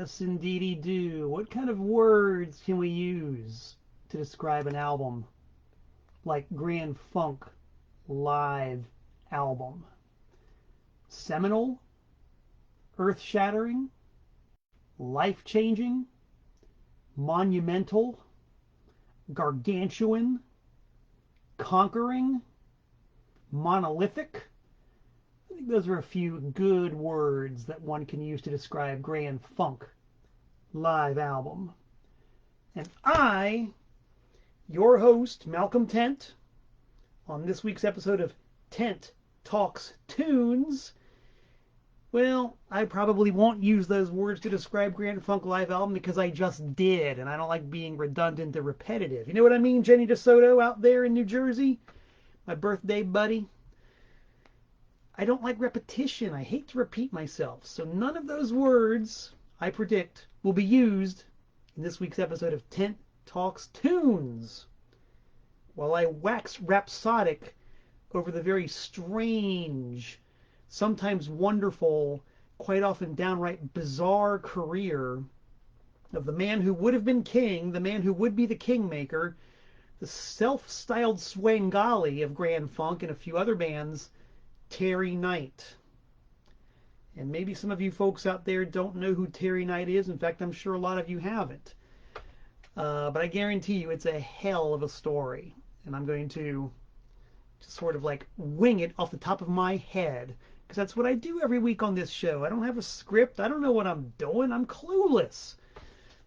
Yes, indeedy do. What kind of words can we use to describe an album like Grand Funk live album? Seminal, earth-shattering, life-changing, monumental, gargantuan, conquering, monolithic. I think those are a few good words that one can use to describe Grand Funk live album. And I, your host, Malcolm Tent, on this week's episode of Tent Talks Tunes, well, I probably won't use those words to describe Grand Funk live album because I just did, and I don't like being redundant or repetitive. You know what I mean, Jenny DeSoto out there in New Jersey? My birthday buddy. I don't like repetition. I hate to repeat myself. So none of those words, I predict, will be used in this week's episode of Tent Talks Tunes, while I wax rhapsodic over the very strange, sometimes wonderful, quite often downright bizarre career of the man who would have been king, the man who would be the kingmaker, the self-styled Svengali of Grand Funk and a few other bands, Terry Knight. And maybe some of you folks out there don't know who Terry Knight is. In fact, I'm sure a lot of you haven't. But I guarantee you it's a hell of a story. And I'm going to just sort of like wing it off the top of my head, because that's what I do every week on this show. I don't have a script. I don't know what I'm doing. I'm clueless.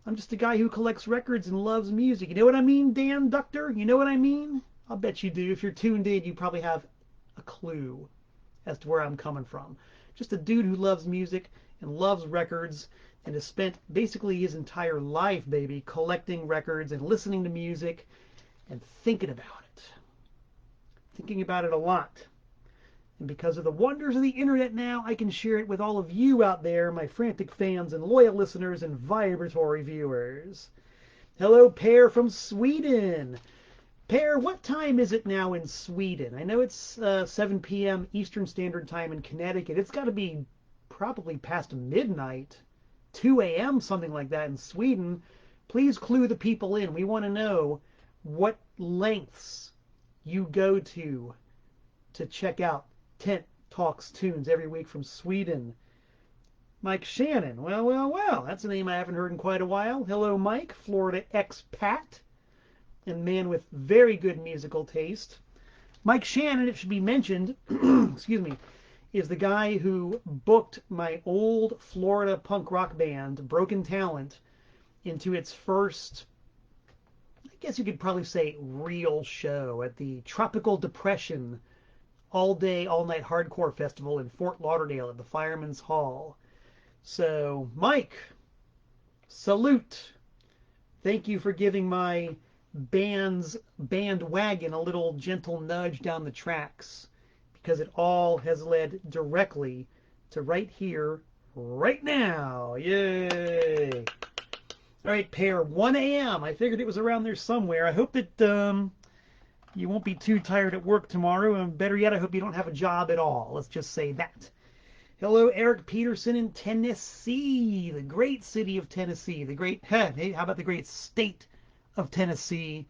I'm just a guy who collects records and loves music. You know what I mean, Dan Ductor? You know what I mean? I'll bet you do. If you're tuned in, you probably have a clue as to where I'm coming from. Just a dude who loves music and loves records and has spent basically his entire life, baby, collecting records and listening to music and thinking about it. Thinking about it a lot. And because of the wonders of the internet now, I can share it with all of you out there, my frantic fans and loyal listeners and vibratory viewers. Hello, Pear from Sweden. Pear, what time is it now in Sweden? I know it's 7 p.m. Eastern Standard Time in Connecticut. It's got to be probably past midnight, 2 a.m., something like that in Sweden. Please clue the people in. We want to know what lengths you go to check out Tent Talks Tunes every week from Sweden. Mike Shannon. Well. That's a name I haven't heard in quite a while. Hello, Mike, Florida expat and man with very good musical taste. Mike Shannon, it should be mentioned, excuse me, is the guy who booked my old Florida punk rock band, Broken Talent, into its first, I guess you could probably say, real show at the Tropical Depression all-day, all-night hardcore festival in Fort Lauderdale at the Fireman's Hall. So, Mike, salute. Thank you for giving my bandwagon a little gentle nudge down the tracks, because it all has led directly to right here, right now. Yay! All right, Pear, 1 a.m. I figured it was around there somewhere. I hope that you won't be too tired at work tomorrow, and better yet, I hope you don't have a job at all. Let's just say that. Hello, Eric Peterson in Tennessee, the great city of Tennessee, the great, hey, how about the great state of Tennessee,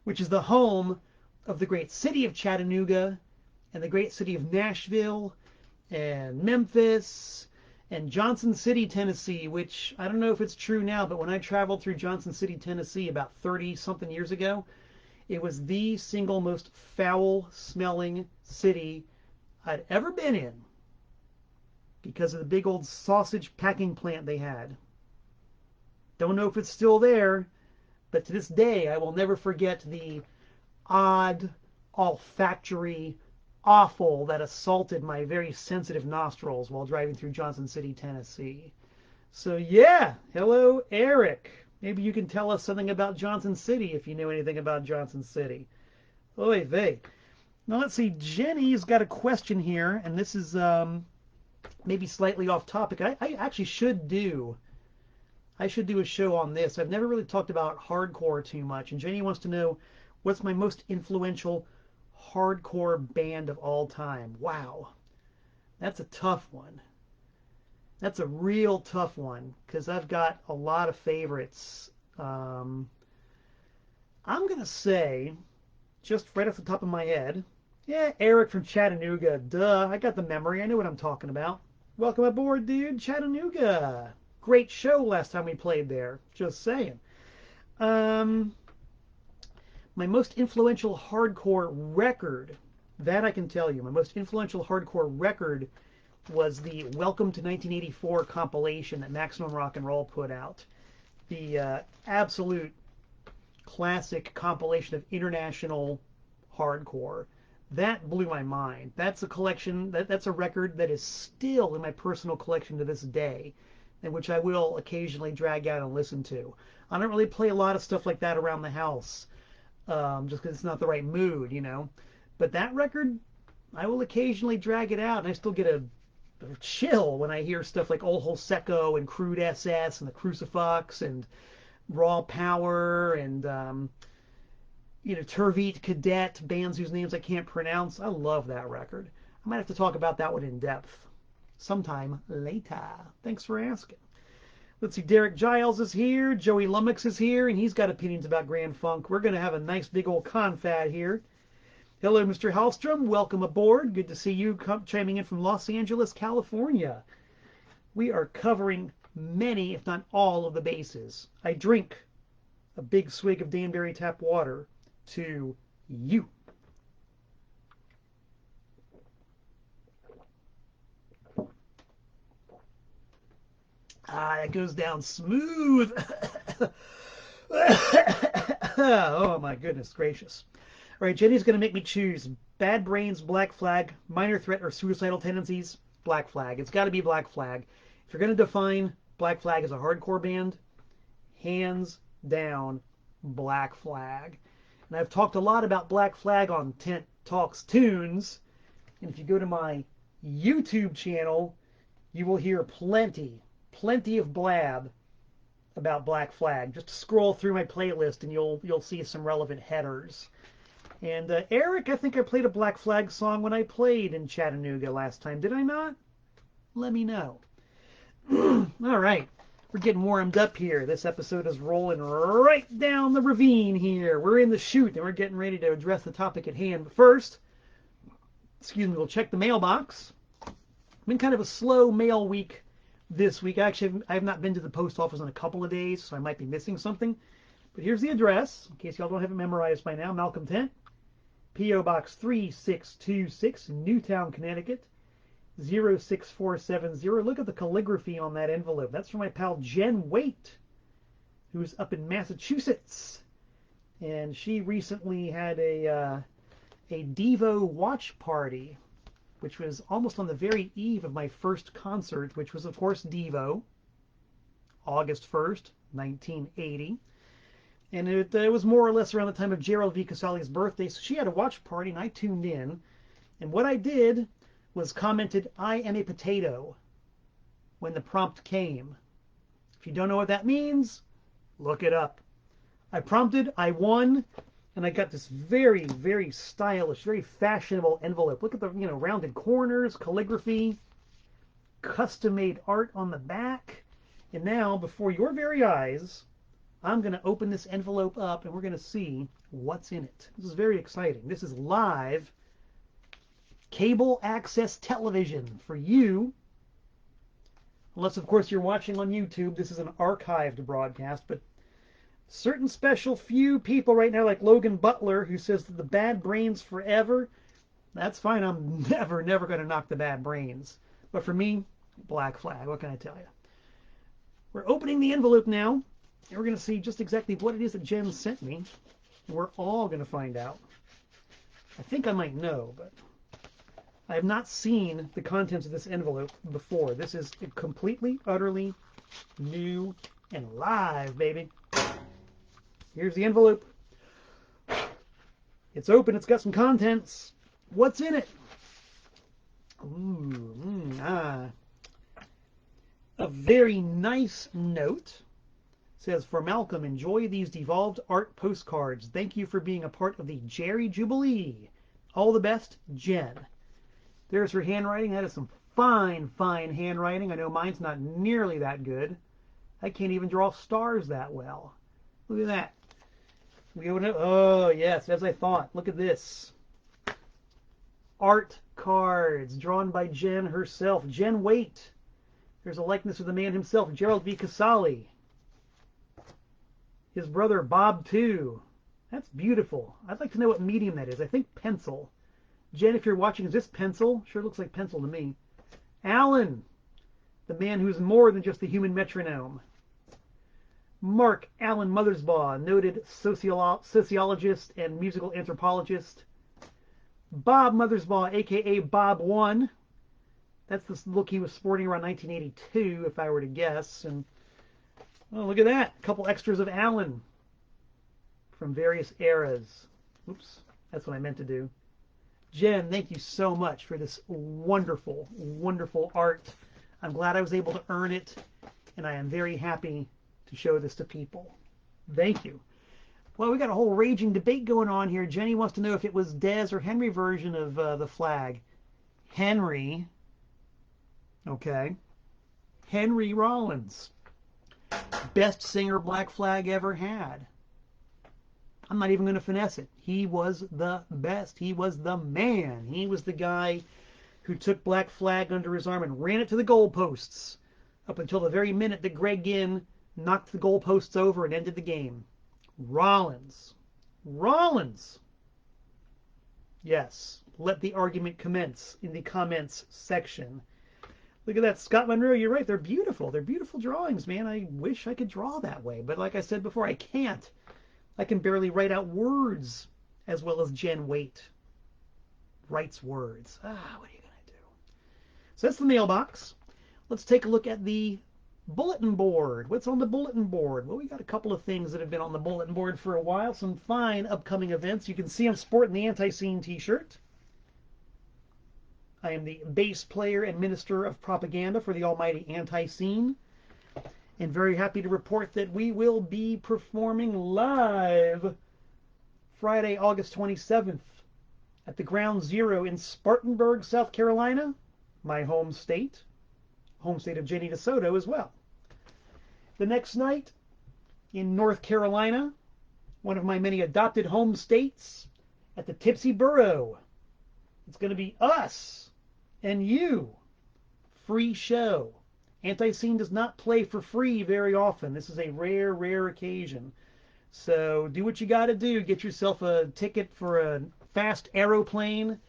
which is the home of the great city of Chattanooga and the great city of Nashville and Memphis and Johnson City, Tennessee, which I don't know if it's true now, but when I traveled through Johnson City, Tennessee about 30-something years ago, it was the single most foul-smelling city I'd ever been in because of the big old sausage packing plant they had. Don't know if it's still there, but to this day, I will never forget the odd, olfactory offal that assaulted my very sensitive nostrils while driving through Johnson City, Tennessee. So yeah, hello, Eric. Maybe you can tell us something about Johnson City if you know anything about Johnson City. Oy vey. Now let's see, Jenny's got a question here, and this is maybe slightly off topic. I actually should do a show on this. I've never really talked about hardcore too much, and Jenny wants to know what's my most influential hardcore band of all time. Wow, that's a tough one. That's a real tough one because I've got a lot of favorites. Um, I'm going to say, just right off the top of my head, yeah, Eric from Chattanooga. Duh, I got the memory. I know what I'm talking about. Welcome aboard, dude. Chattanooga. Great show last time we played there. Just saying. Um, my most influential hardcore record, that I can tell you, my most influential hardcore record was the Welcome to 1984 compilation that Maximum Rock and Roll put out. The absolute classic compilation of international hardcore. That blew my mind. That's a collection, that's a record that is still in my personal collection to this day, and which I will occasionally drag out and listen to. I don't really play a lot of stuff like that around the house, just because it's not the right mood, you know. But that record, I will occasionally drag it out, and I still get a chill when I hear stuff like Old Hole Secco and Crude SS and the Crucifix and Raw Power and you know, Tervit Cadet, bands whose names I can't pronounce. I love that record. I might have to talk about that one in depth sometime later. Thanks for asking. Let's see, Derek Giles is here, Joey Lummox is here, and he's got opinions about Grand Funk. We're going to have a nice big old confab here. Hello, Mr. Hallstrom. Welcome aboard. Good to see you chiming in from Los Angeles, California. We are covering many, if not all, of the bases. I drink a big swig of Danbury tap water to you. Ah, that goes down smooth. Oh, my goodness gracious. All right, Jenny's going to make me choose Bad Brains, Black Flag, Minor Threat, or Suicidal Tendencies. Black Flag. It's got to be Black Flag. If you're going to define Black Flag as a hardcore band, hands down, Black Flag. And I've talked a lot about Black Flag on Tent Talks Tunes. And if you go to my YouTube channel, you will hear plenty of blab about Black Flag. Just scroll through my playlist and you'll see some relevant headers. And Eric, I think I played a Black Flag song when I played in Chattanooga last time. Did I not? Let me know. All right. We're getting warmed up here. This episode is rolling right down the ravine here. We're in the chute and we're getting ready to address the topic at hand. But first, excuse me, we'll check the mailbox. Been kind of a slow mail week this week. Actually, I have not been to the post office in a couple of days, so I might be missing something. But here's the address, in case y'all don't have it memorized by now. Malcolm Tent, P.O. Box 3626, Newtown, Connecticut, 06470. Look at the calligraphy on that envelope. That's from my pal Jen Waite, who's up in Massachusetts. And she recently had a Devo watch party, which was almost on the very eve of my first concert, which was, of course, Devo, August 1st, 1980. And it was more or less around the time of Gerald V. Casale's birthday, so she had a watch party, and I tuned in. And what I did was commented, "I am a potato," when the prompt came. If you don't know what that means, look it up. I prompted, I won, and I got this very, very stylish, very fashionable envelope. Look at the rounded corners, calligraphy, custom-made art on the back. And now, before your very eyes, I'm going to open this envelope up and we're going to see what's in it. This is very exciting. This is live cable access television for you. Unless, of course, you're watching on YouTube. This is an archived broadcast, but certain special few people right now, like Logan Butler, who says that the Bad Brains forever. That's fine. I'm never going to knock the Bad Brains. But for me, Black Flag. What can I tell you? We're opening the envelope now. And we're going to see just exactly what it is that Jen sent me. And we're all going to find out. I think I might know, but I have not seen the contents of this envelope before. This is completely, utterly new and live, baby. Here's the envelope. It's open. It's got some contents. What's in it? Ooh, a very nice note. Says, "For Malcolm, enjoy these devolved art postcards. Thank you for being a part of the Jerry Jubilee. All the best, Jen." There's her handwriting. That is some fine, fine handwriting. I know mine's not nearly that good. I can't even draw stars that well. Look at that. Oh, yes, as I thought. Look at this. Art cards drawn by Jen herself. Jen Waite. There's a likeness of the man himself, Gerald V. Casale. His brother, Bob, too. That's beautiful. I'd like to know what medium that is. I think pencil. Jen, if you're watching, is this pencil? Sure looks like pencil to me. Alan, the man who's more than just a human metronome. Mark Allen Mothersbaugh, noted sociologist and musical anthropologist. Bob Mothersbaugh, a.k.a. Bob 1. That's the look he was sporting around 1982, if I were to guess. And oh, look at that. A couple extras of Alan from various eras. Oops, that's what I meant to do. Jen, thank you so much for this wonderful, wonderful art. I'm glad I was able to earn it, and I am very happy to show this to people. Thank you. Well, we got a whole raging debate going on here. Jenny wants to know if it was Des or Henry version of the flag. Henry. Okay. Henry Rollins. Best singer Black Flag ever had. I'm not even going to finesse it. He was the best. He was the man. He was the guy who took Black Flag under his arm and ran it to the goalposts up until the very minute that Greg Ginn knocked the goalposts over and ended the game. Rollins. Rollins. Yes. Let the argument commence in the comments section. Look at that. Scott Monroe, you're right. They're beautiful. They're beautiful drawings, man. I wish I could draw that way. But like I said before, I can't. I can barely write out words as well as Jen Waite writes words. What are you going to do? So that's the mailbox. Let's take a look at the bulletin board. What's on the bulletin board? Well, we got a couple of things that have been on the bulletin board for a while. Some fine upcoming events. You can see I'm sporting the Antiseen t-shirt. I am the bass player and minister of propaganda for the almighty Antiseen. And very happy to report that we will be performing live Friday, August 27th at the Ground Zero in Spartanburg, South Carolina, my home state of Jenny DeSoto as well. The next night in North Carolina, one of my many adopted home states, at the Tipsy Burro. It's going to be us and you. Free show. Antiseen does not play for free very often. This is a rare, rare occasion. So do what you got to do. Get yourself a ticket for a fast aeroplane.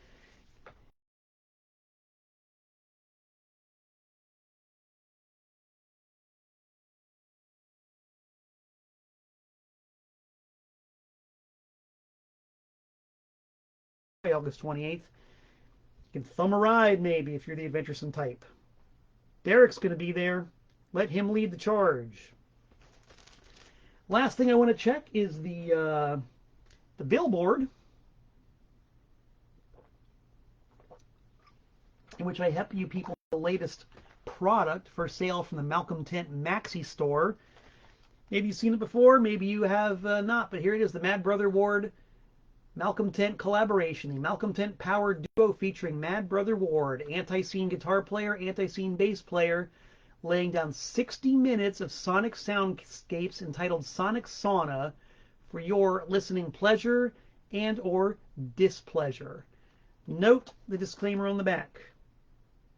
August 28th. You can thumb a ride maybe if you're the adventuresome type. Derek's going to be there. Let him lead the charge. Last thing I want to check is the billboard, in which I help you people with the latest product for sale from the Malcolm Tent Maxi store. Maybe you've seen it before, maybe you have not, but here it is, the Mad Brother Ward Malcolm Tent collaboration, the Malcolm Tent powered duo featuring Mad Brother Ward, Antiseen guitar player, Antiseen bass player, laying down 60 minutes of sonic soundscapes entitled Sonic Sauna for your listening pleasure and or displeasure. Note the disclaimer on the back.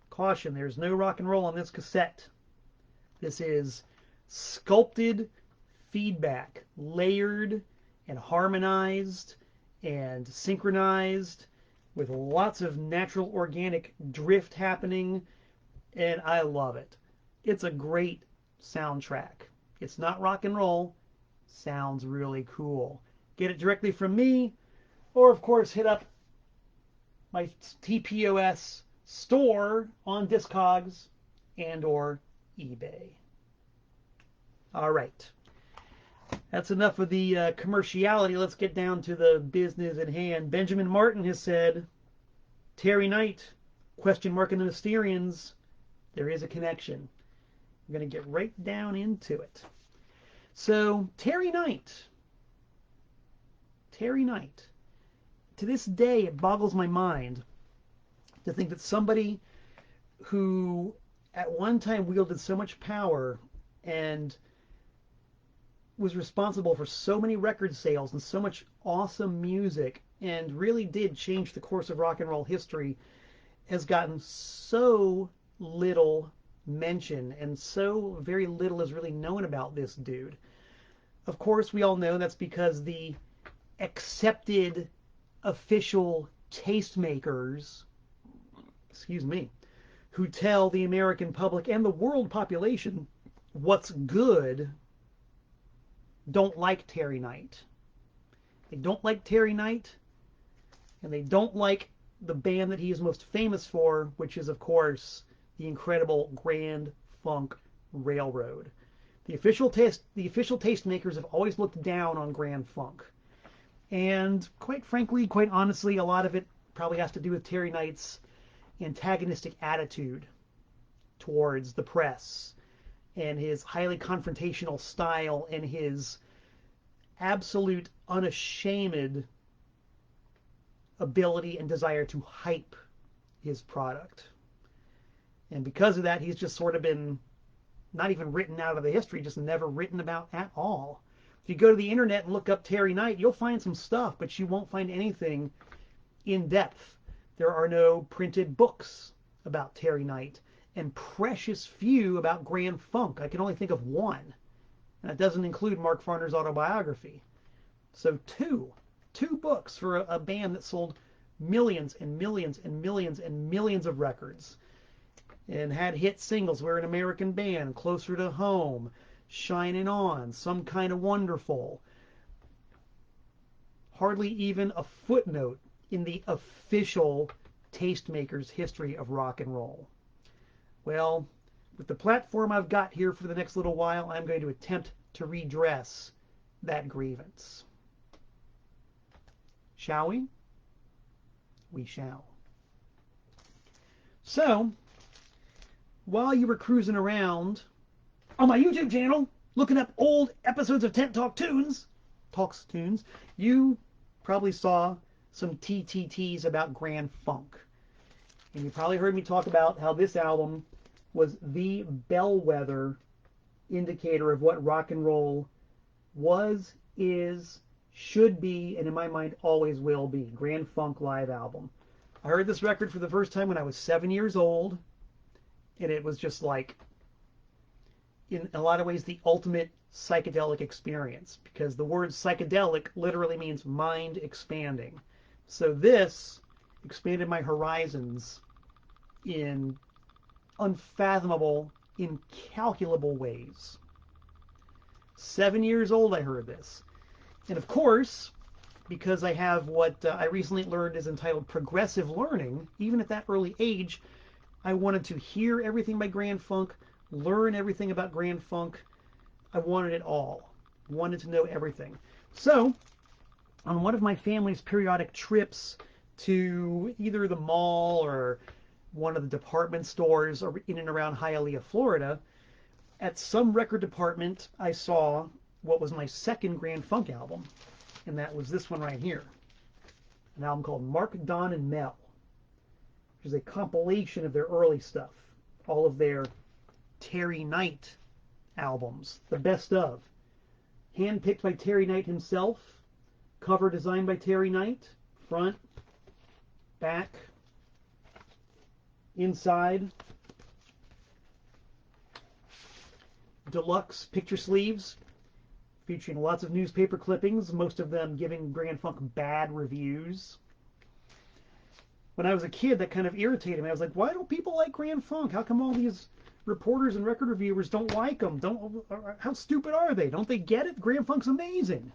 Caution, there's no rock and roll on this cassette. This is sculpted feedback, layered and harmonized and synchronized with lots of natural organic drift happening, and I love it. It's a great soundtrack. It's not rock and roll. Sounds really cool. Get it directly from me, or of course hit up my TPOS store on Discogs and or eBay. All right. That's enough of the commerciality. Let's get down to the business at hand. Benjamin Martin has said, Terry Knight, question mark in the Mysterians. There is a connection. I'm going to get right down into it. So, Terry Knight. To this day, it boggles my mind to think that somebody who at one time wielded so much power and was responsible for so many record sales and so much awesome music and really did change the course of rock and roll history, has gotten so little mention and so very little is really known about this dude. Of course, we all know that's because the accepted official tastemakers, excuse me, who tell the American public and the world population what's good, don't like Terry Knight. They don't like Terry Knight, and they don't like the band that he is most famous for, which is, of course, the incredible Grand Funk Railroad. The official tastemakers have always looked down on Grand Funk. And quite frankly, quite honestly, a lot of it probably has to do with Terry Knight's antagonistic attitude towards the press and his highly confrontational style and his absolute unashamed ability and desire to hype his product. And because of that, he's just sort of been not even written out of the history, just never written about at all. If you go to the internet and look up Terry Knight, you'll find some stuff, but you won't find anything in depth. There are no printed books about Terry Knight, and precious few about Grand Funk. I can only think of one, and that doesn't include Mark Farner's autobiography. So two books for a band that sold millions and millions and millions and millions of records and had hit singles. We're an American Band, Closer to Home, Shining On, Some Kind of Wonderful. Hardly even a footnote in the official tastemakers' history of rock and roll. Well, with the platform I've got here for the next little while, I'm going to attempt to redress that grievance. Shall we? We shall. So, while you were cruising around on my YouTube channel, looking up old episodes of Tent Talks Tunes, you probably saw some TTTs about Grand Funk. And you probably heard me talk about how this album was the bellwether indicator of what rock and roll was, is, should be, and in my mind always will be. Grand Funk live album. I heard this record for the first time when I was 7 years old, and it was just like, in a lot of ways, the ultimate psychedelic experience, because the word psychedelic literally means mind expanding. So this expanded my horizons in unfathomable, incalculable ways. 7 years old I heard this. And of course, because I have what I recently learned is entitled progressive learning, even at that early age, I wanted to hear everything by Grand Funk, learn everything about Grand Funk. I wanted it all. Wanted to know everything. So, on one of my family's periodic trips to either the mall or one of the department stores in and around Hialeah, Florida, at some record department I saw what was my second Grand Funk album, and that was this one right here, an album called Mark, Don, and Mel, which is a compilation of their early stuff, all of their Terry Knight albums, the best of, handpicked by Terry Knight himself, cover designed by Terry Knight, front, back, inside, deluxe picture sleeves featuring lots of newspaper clippings, most of them giving Grand Funk bad reviews. When I was a kid, that kind of irritated me. I was like, why don't people like Grand Funk? How come all these reporters and record reviewers don't like them? How stupid are they? Don't they get it? Grand Funk's amazing.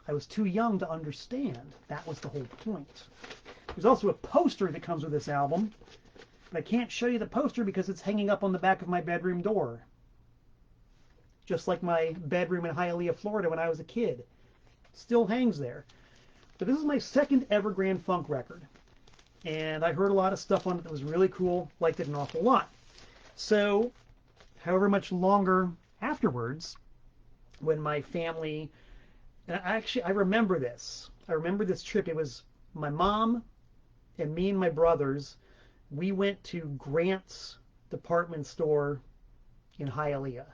I was too young to understand. That was the whole point. There's also a poster that comes with this album, but I can't show you the poster because it's hanging up on the back of my bedroom door. Just like my bedroom in Hialeah, Florida when I was a kid. Still hangs there. But this is my second ever Grand Funk record. And I heard a lot of stuff on it that was really cool, liked it an awful lot. So, however much longer afterwards, when my family, and I remember this. I remember this trip. It was my mom and me and my brothers we went to Grant's department store in Hialeah.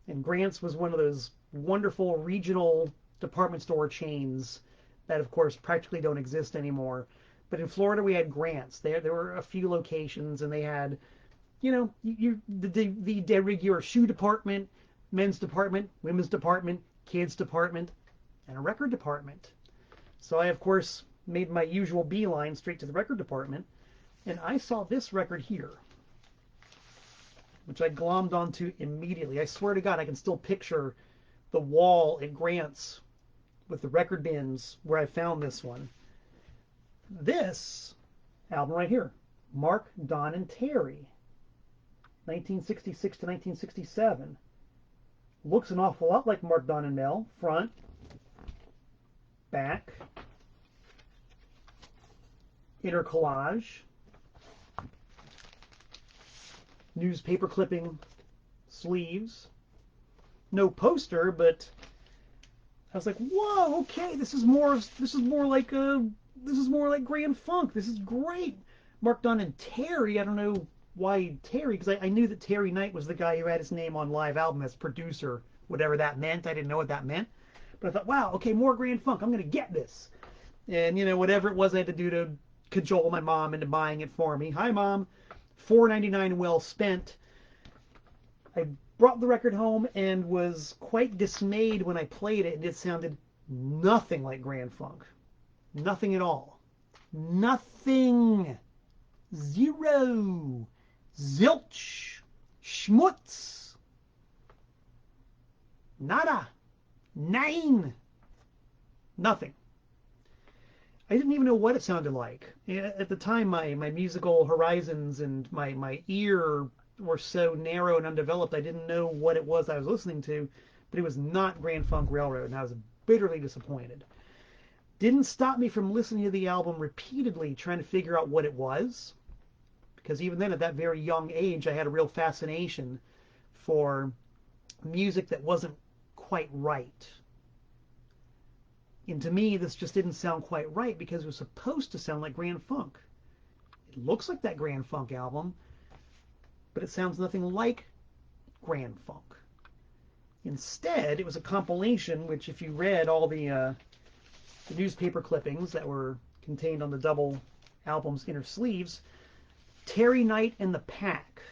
And Grant's was one of those wonderful regional department store chains that, of course, practically don't exist anymore. But in Florida, we had Grant's. There were a few locations, and they had, the regular shoe department, men's department, women's department, kids department, and a record department. So I, of course, made my usual beeline straight to the record department, and I saw this record here, which I glommed onto immediately. I swear to God, I can still picture the wall at Grant's with the record bins where I found this one. This album right here, Mark, Don, and Terry, 1966 to 1967. Looks an awful lot like Mark, Don, and Mel. Front, back, inner collage, newspaper clipping sleeves. No poster, but I was like, whoa, okay, this is more like Grand Funk. This is great. Mark, Don, and Terry. I don't know why Terry, because I knew that Terry Knight was the guy who had his name on live album as producer, whatever that meant. I didn't know what that meant. But I thought, wow, okay, more Grand Funk. I'm going to get this. And, whatever it was I had to do to cajole my mom into buying it for me. Hi, Mom. $4.99 well spent. I brought the record home and was quite dismayed when I played it, and it sounded nothing like Grand Funk. Nothing at all. Nothing. Zero. Zilch. Schmutz. Nada. Nine. Nothing. I didn't even know what it sounded like. At the time, my musical horizons and my ear were so narrow and undeveloped, I didn't know what it was I was listening to, but it was not Grand Funk Railroad, and I was bitterly disappointed. Didn't stop me from listening to the album repeatedly, trying to figure out what it was, because even then, at that very young age, I had a real fascination for music that wasn't quite right. And to me, this just didn't sound quite right because it was supposed to sound like Grand Funk. It looks like that Grand Funk album, but it sounds nothing like Grand Funk. Instead, it was a compilation, which if you read all the newspaper clippings that were contained on the double album's inner sleeves, Terry Knight and the Pack.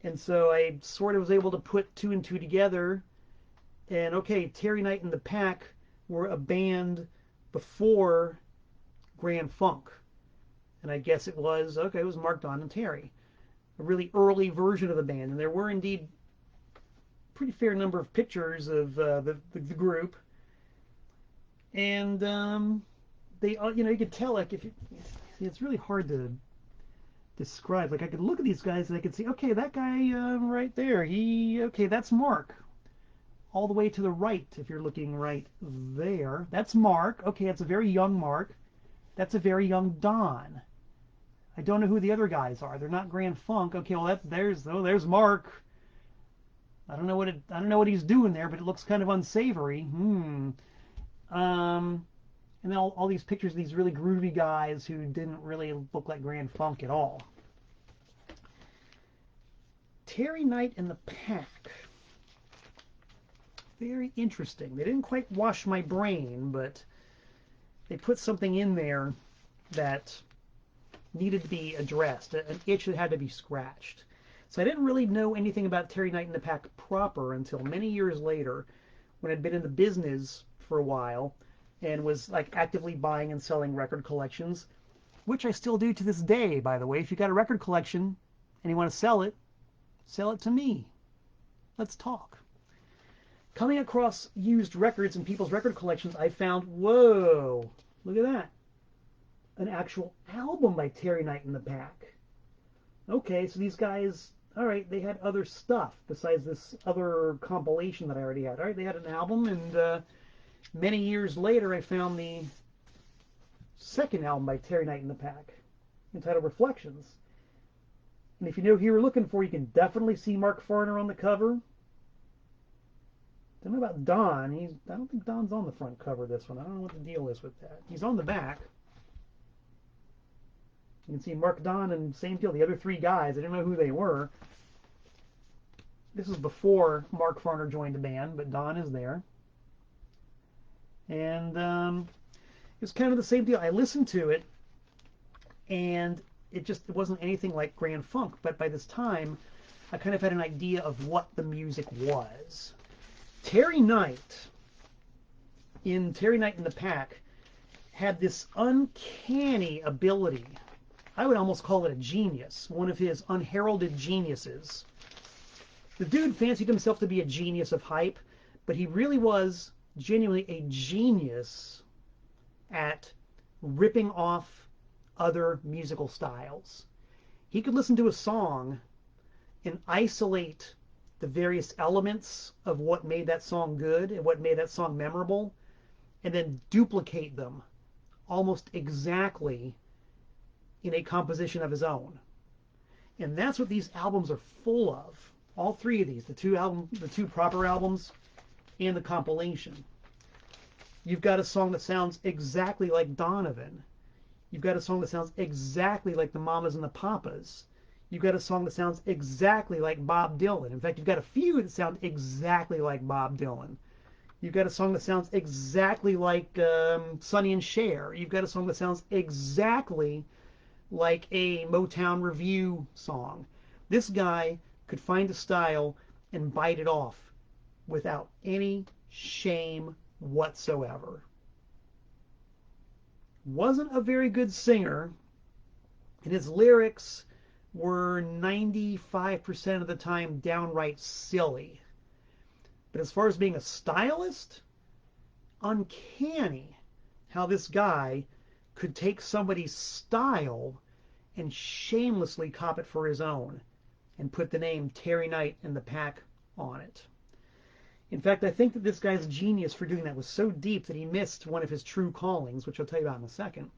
And so I sort of was able to put two and two together. And okay, Terry Knight and the Pack were a band before Grand Funk. And I guess it was Mark, Don, and Terry. A really early version of the band. And there were indeed a pretty fair number of pictures of the group. And they, you could tell, like, if you see, it's really hard to describe. Like, I could look at these guys and I could see, okay, that guy right there, that's Mark. All the way to the right, if you're looking right there, that's Mark. Okay, that's a very young Mark. That's a very young Don. I don't know who the other guys are. They're not Grand Funk. Okay, well there's Mark. I don't know what he's doing there, but it looks kind of unsavory. And then all these pictures of these really groovy guys who didn't really look like Grand Funk at all. Terry Knight and the Pack. Very interesting. They didn't quite wash my brain, but they put something in there that needed to be addressed, an itch that had to be scratched. So I didn't really know anything about Terry Knight and the Pack proper until many years later, when I'd been in the business for a while and was like actively buying and selling record collections, which I still do to this day, by the way. If you got a record collection and you want to sell it to me. Let's talk. Coming across used records in people's record collections, I found, whoa, look at that. An actual album by Terry Knight and the Pack. Okay, so these guys, all right, they had other stuff besides this other compilation that I already had. All right, they had an album, and many years later I found the second album by Terry Knight and the Pack, entitled Reflections. And if you know who you were looking for, you can definitely see Mark Farner on the cover. Don't know about Don. I don't think Don's on the front cover of this one. I don't know what the deal is with that. He's on the back. You can see Mark, Don, and same deal. The other three guys, I didn't know who they were. This was before Mark Farner joined the band, but Don is there. And it was kind of the same deal. I listened to it, and it wasn't anything like Grand Funk. But by this time, I kind of had an idea of what the music was. Terry Knight, in Terry Knight and the Pack, had this uncanny ability. I would almost call it a genius, one of his unheralded geniuses. The dude fancied himself to be a genius of hype, but he really was genuinely a genius at ripping off other musical styles. He could listen to a song and isolate the various elements of what made that song good and what made that song memorable, and then duplicate them almost exactly in a composition of his own. And that's what these albums are full of. All three of these, the two proper albums and the compilation. You've got a song that sounds exactly like Donovan. You've got a song that sounds exactly like the Mamas and the Papas. You've got a song that sounds exactly like Bob Dylan. In fact, you've got a few that sound exactly like Bob Dylan. You've got a song that sounds exactly like Sonny and Cher. You've got a song that sounds exactly like a Motown Revue song. This guy could find a style and bite it off without any shame whatsoever. Wasn't a very good singer, and his lyrics were 95% of the time downright silly. But as far as being a stylist, uncanny how this guy could take somebody's style and shamelessly cop it for his own and put the name Terry Knight and the Pack on it. In fact, I think that this guy's genius for doing that was so deep that he missed one of his true callings, which I'll tell you about in a second.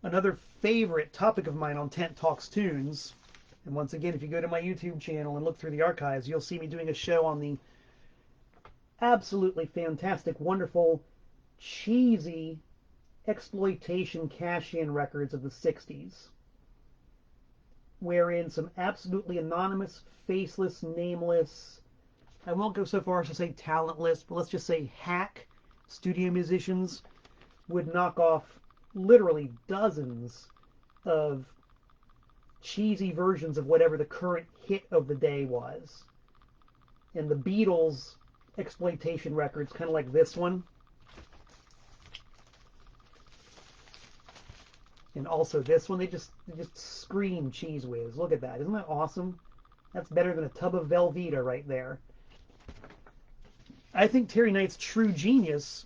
Another favorite topic of mine on Tent Talks Tunes, and once again, if you go to my YouTube channel and look through the archives, you'll see me doing a show on the absolutely fantastic, wonderful, cheesy exploitation cash-in records of the 60s, wherein some absolutely anonymous, faceless, nameless, I won't go so far as to say talentless, but let's just say hack studio musicians would knock off literally dozens of cheesy versions of whatever the current hit of the day was. And the Beatles exploitation records, kind of like this one, and also this one, they just scream Cheese Whiz. Look at that. Isn't that awesome? That's better than a tub of Velveeta right there. I think Terry Knight's true genius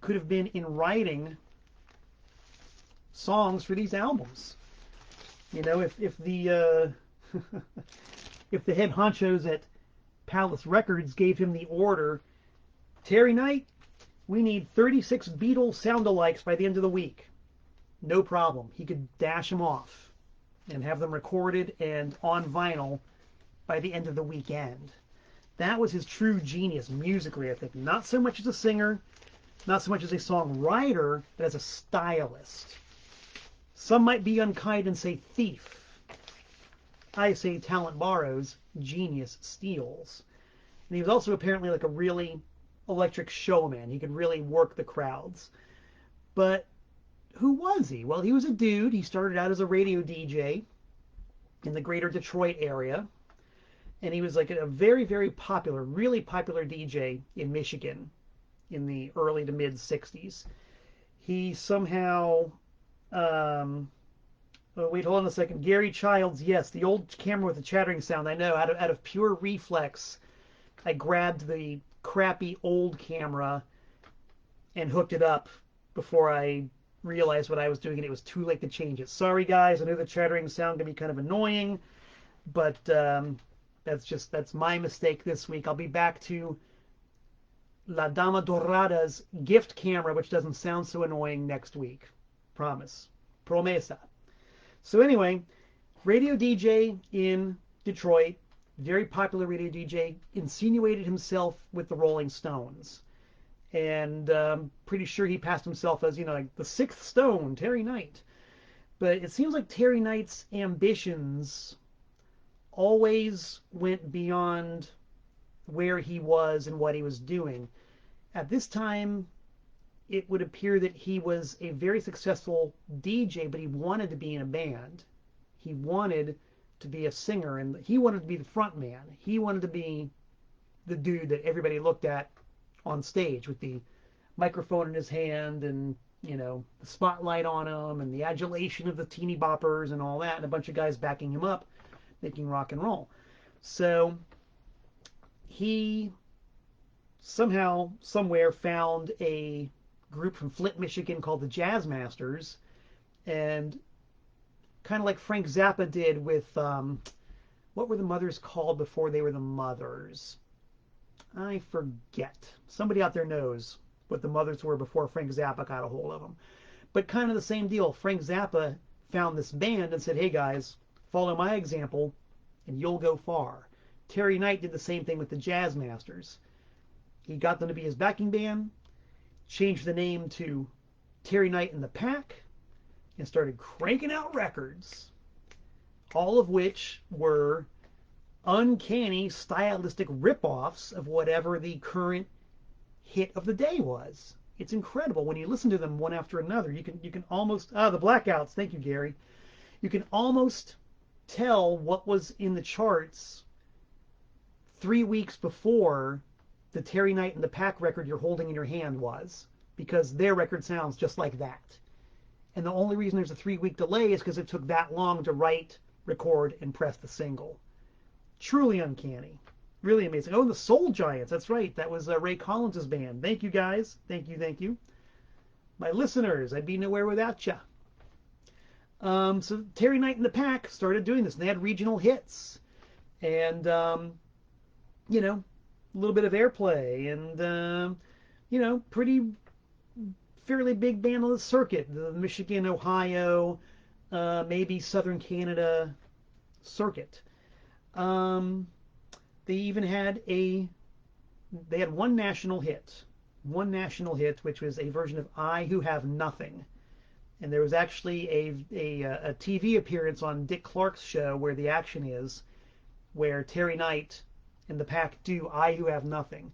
could have been in writing songs for these albums. You know, if the if the head honchos at Palace Records gave him the order, Terry Knight, we need 36 Beatles sound-alikes by the end of the week. No problem. He could dash them off and have them recorded and on vinyl by the end of the weekend. That was his true genius musically, I think. Not so much as a singer, not so much as a songwriter, but as a stylist. Some might be unkind and say thief. I say talent borrows, genius steals. And he was also apparently like a really electric showman. He could really work the crowds. But who was he? Well, he was a dude. He started out as a radio DJ in the greater Detroit area. And he was like a very, very popular, really popular DJ in Michigan in the early to mid 60s. He somehow... oh, wait, hold on a second. Gary Childs, yes, the old camera with the chattering sound. I know, out of pure reflex, I grabbed the crappy old camera and hooked it up before I realized what I was doing, and it was too late to change it. Sorry, guys. I know the chattering sound can be kind of annoying, but that's my mistake this week. I'll be back to La Dama Dorada's gift camera, which doesn't sound so annoying next week. Promise. Promesa. So anyway, radio DJ in Detroit, very popular radio DJ, insinuated himself with the Rolling Stones. And pretty sure he passed himself as, like the sixth stone, Terry Knight. But it seems like Terry Knight's ambitions always went beyond where he was and what he was doing. At this time, it would appear that he was a very successful DJ, but he wanted to be in a band. He wanted to be a singer, and he wanted to be the front man. He wanted to be the dude that everybody looked at on stage with the microphone in his hand and, the spotlight on him and the adulation of the teeny boppers and all that, and a bunch of guys backing him up, making rock and roll. So he somehow, somewhere, found a group from Flint, Michigan called the Jazz Masters, and kind of like Frank Zappa did with, what were the Mothers called before they were the Mothers? I forget. Somebody out there knows what the Mothers were before Frank Zappa got a hold of them. But kind of the same deal. Frank Zappa found this band and said, hey guys, follow my example and you'll go far. Terry Knight did the same thing with the Jazz Masters. He got them to be his backing band, changed the name to Terry Knight and the Pack, and started cranking out records, all of which were uncanny stylistic ripoffs of whatever the current hit of the day was. It's incredible when you listen to them one after another. You can almost the Blackouts. Thank you, Gary. You can almost tell what was in the charts 3 weeks before the Terry Knight and the Pack record you're holding in your hand was, because their record sounds just like that. And the only reason there's a 3-week delay is because it took that long to write, record, and press the single. Truly uncanny. Really amazing. Oh, and the Soul Giants. That's right. That was Ray Collins' band. Thank you, guys. Thank you, thank you. My listeners, I'd be nowhere without you. So Terry Knight and the Pack started doing this. And they had regional hits. And, a little bit of airplay. And, fairly big band on the circuit. The Michigan, Ohio, maybe Southern Canada circuit. They even had one national hit, which was a version of I Who Have Nothing. And there was actually a TV appearance on Dick Clark's show Where the Action Is, where Terry Knight and the Pack do I Who Have Nothing.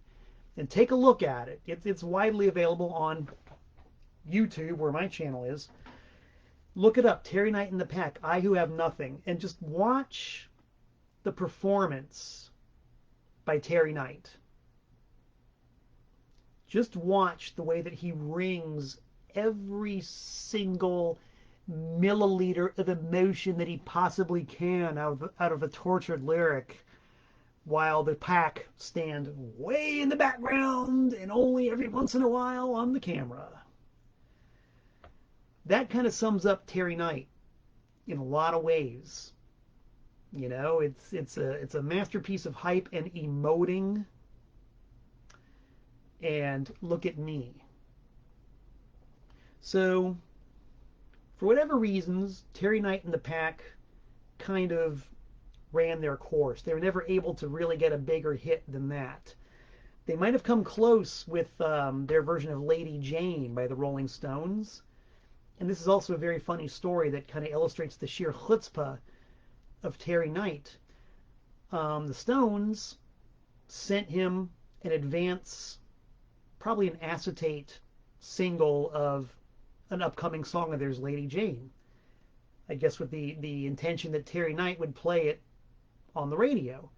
And take a look at it. It's widely available on YouTube, where my channel is. Look it up, Terry Knight and the Pack, I Who Have Nothing, and just watch the performance by Terry Knight. Just watch the way that he wrings every single milliliter of emotion that he possibly can out of a tortured lyric, while the Pack stand way in the background and only every once in a while on the camera. That kind of sums up Terry Knight in a lot of ways. It's a masterpiece of hype and emoting. And look at me. So, for whatever reasons, Terry Knight and the Pack kind of ran their course. They were never able to really get a bigger hit than that. They might have come close with their version of Lady Jane by the Rolling Stones. And this is also a very funny story that kind of illustrates the sheer chutzpah of Terry Knight. The Stones sent him an advance, probably an acetate single of an upcoming song of theirs, Lady Jane. I guess with the intention that Terry Knight would play it on the radio.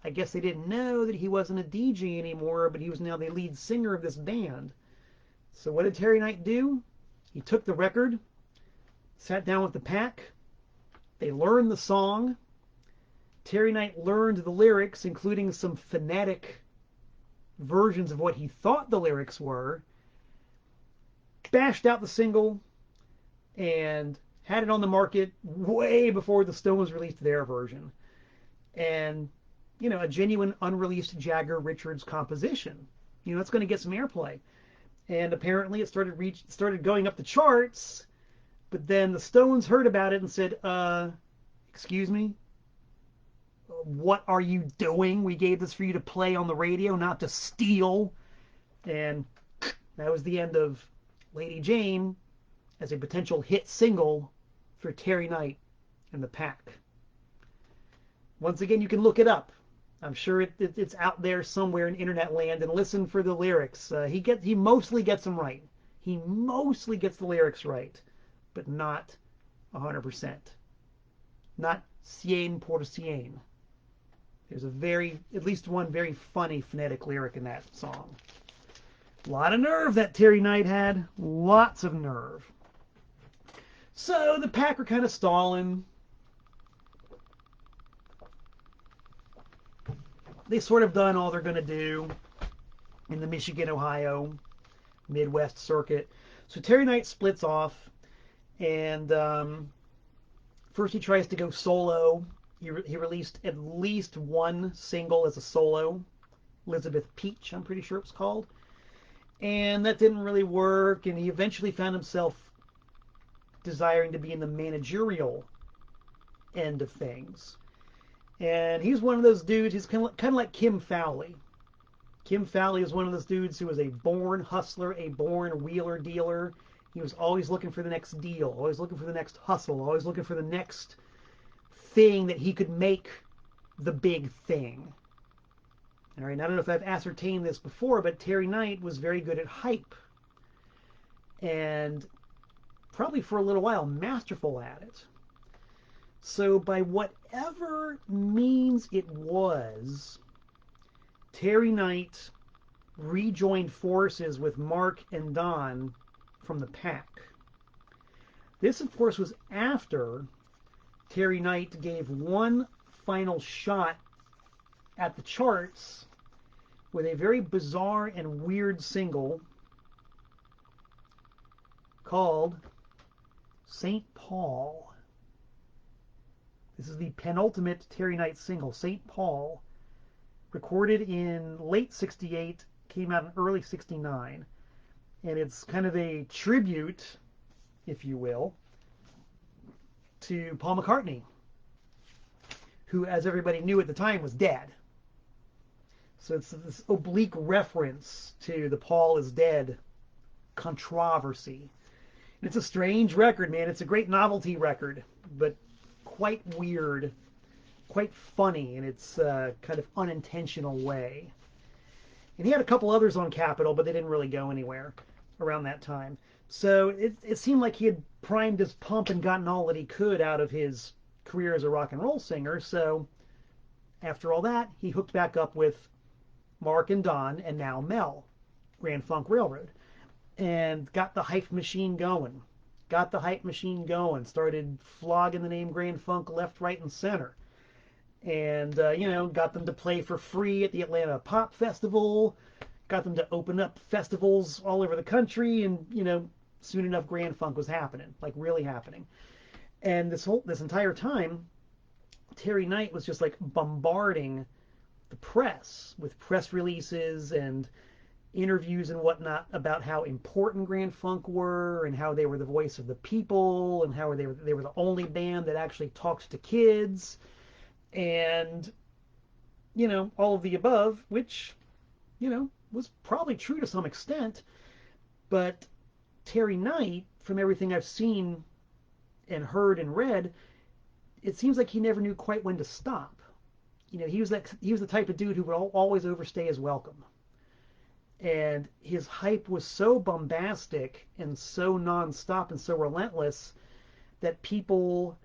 I guess they didn't know that he wasn't a DJ anymore, but he was now the lead singer of this band. So what did Terry Knight do? He took the record, sat down with the Pack. They learned the song. Terry Knight learned the lyrics, including some phonetic versions of what he thought the lyrics were, bashed out the single, and had it on the market way before the Stones released their version. And, a genuine unreleased Jagger Richards composition. It's going to get some airplay. And apparently it started going up the charts, but then the Stones heard about it and said, excuse me? what are you doing? We gave this for you to play on the radio, not to steal. And that was the end of Lady Jane as a potential hit single for Terry Knight and the Pack. Once again, you can look it up. I'm sure it's out there somewhere in internet land, and listen for the lyrics. He mostly gets them right. He mostly gets the lyrics right, but not 100%. Not 100%. There's at least one very funny phonetic lyric in that song. A lot of nerve that Terry Knight had. Lots of nerve. So the Pack are kind of stalling. They sort of done all they're going to do in the Michigan, Ohio, Midwest circuit. So Terry Knight splits off, and first he tries to go solo. He released at least one single as a solo, Elizabeth Peach, I'm pretty sure it was called. And that didn't really work, and he eventually found himself desiring to be in the managerial end of things. And he's one of those dudes, he's kind of like Kim Fowley. Kim Fowley is one of those dudes who was a born hustler, a born wheeler dealer. He was always looking for the next deal, always looking for the next hustle, always looking for the next thing that he could make the big thing. All right, I don't know if I've ascertained this before, but Terry Knight was very good at hype. And probably for a little while masterful at it. So by whatever means it was, Terry Knight rejoined forces with Mark and Don from the Pack. This, of course, was after Terry Knight gave one final shot at the charts with a very bizarre and weird single called St. Paul. This is the penultimate Terry Knight single, St. Paul, recorded in late 68, came out in early 69. And it's kind of a tribute, if you will, to Paul McCartney, who, as everybody knew at the time, was dead. So it's this oblique reference to the Paul is dead controversy. And it's a strange record, man. It's a great novelty record, but quite weird, quite funny in its kind of unintentional way. And he had a couple others on Capitol, but they didn't really go anywhere around that time. So it seemed like he had primed his pump and gotten all that he could out of his career as a rock and roll singer. So after all that, he hooked back up with Mark and Don, and now Mel, Grand Funk Railroad, and got the hype machine going. Started flogging the name Grand Funk left, right, and center. And, got them to play for free at the Atlanta Pop Festival, got them to open up festivals all over the country, and, soon enough Grand Funk was happening, like really happening. And this entire time, Terry Knight was just like bombarding the press with press releases and interviews and whatnot about how important Grand Funk were, and how they were the voice of the people, and how they were the only band that actually talked to kids, and all of the above, which was probably true to some extent. But Terry Knight, from everything I've seen and heard and read, it seems like he never knew quite when to stop. He was the type of dude who would always overstay his welcome. And his hype was so bombastic and so nonstop and so relentless that people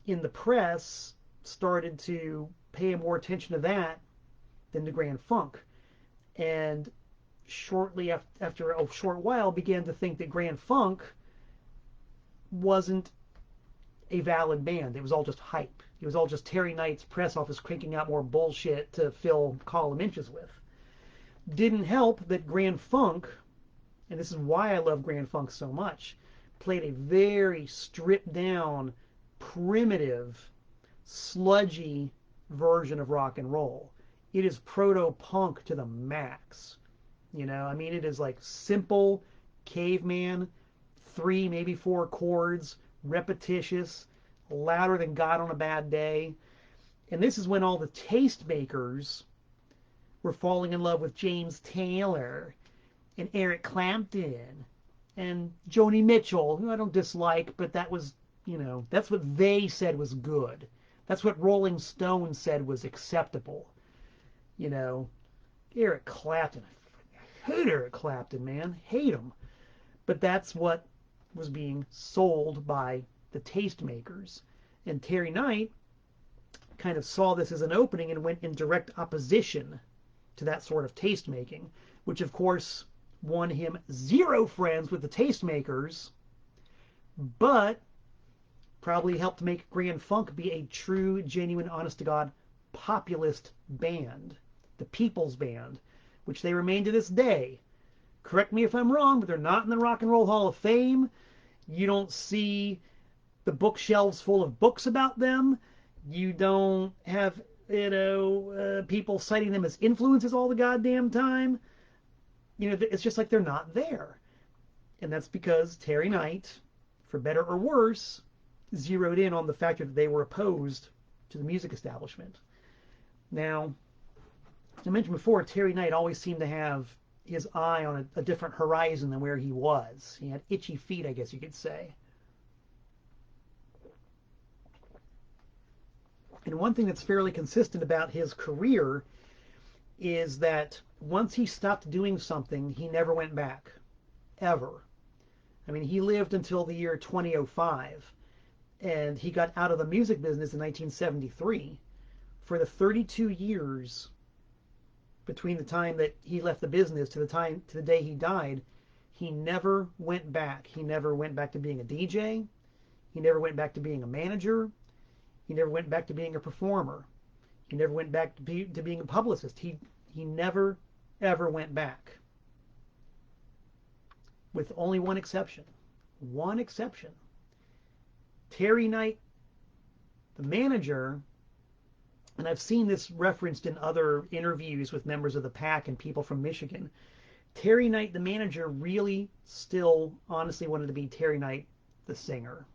in the press started to pay more attention to that than to Grand Funk. And shortly after a short while, began to think that Grand Funk wasn't a valid band. It was all just hype. It was all just Terry Knight's press office cranking out more bullshit to fill column inches with. Didn't help that Grand Funk, and this is why I love Grand Funk so much, played a very stripped down, primitive, sludgy version of rock and roll. It is proto-punk to the max. It is like simple caveman, 3, maybe 4 chords, repetitious, louder than God on a bad day. And this is when all the tastemakers were falling in love with James Taylor and Eric Clapton and Joni Mitchell, who I don't dislike, but that was, that's what they said was good. That's what Rolling Stone said was acceptable. Eric Clapton. I hate Eric Clapton, man. Hate him. But that's what was being sold by the tastemakers. And Terry Knight kind of saw this as an opening and went in direct opposition to that sort of taste making, which of course won him zero friends with the tastemakers, but probably helped make Grand Funk be a true, genuine, honest-to-God populist band, the people's band, which they remain to this day. Correct me if I'm wrong, but they're not in the Rock and Roll Hall of Fame. You don't see the bookshelves full of books about them. You don't have, people citing them as influences all the goddamn time. It's just like they're not there. And that's because Terry Knight, for better or worse, zeroed in on the fact that they were opposed to the music establishment. Now, as I mentioned before, Terry Knight always seemed to have his eye on a different horizon than where he was. He had itchy feet, I guess you could say. And one thing that's fairly consistent about his career is that once he stopped doing something, he never went back. Ever. I mean, he lived until the year 2005, and he got out of the music business in 1973. For the 32 years between the time that he left the business to the day he died, he never went back. He never went back to being a DJ. He never went back to being a manager. He never went back to being a performer. He never went back to being a publicist. He never, ever went back. With only one exception. One exception. Terry Knight, the manager, and I've seen this referenced in other interviews with members of the Pack and people from Michigan. Terry Knight, the manager, really still honestly wanted to be Terry Knight, the singer.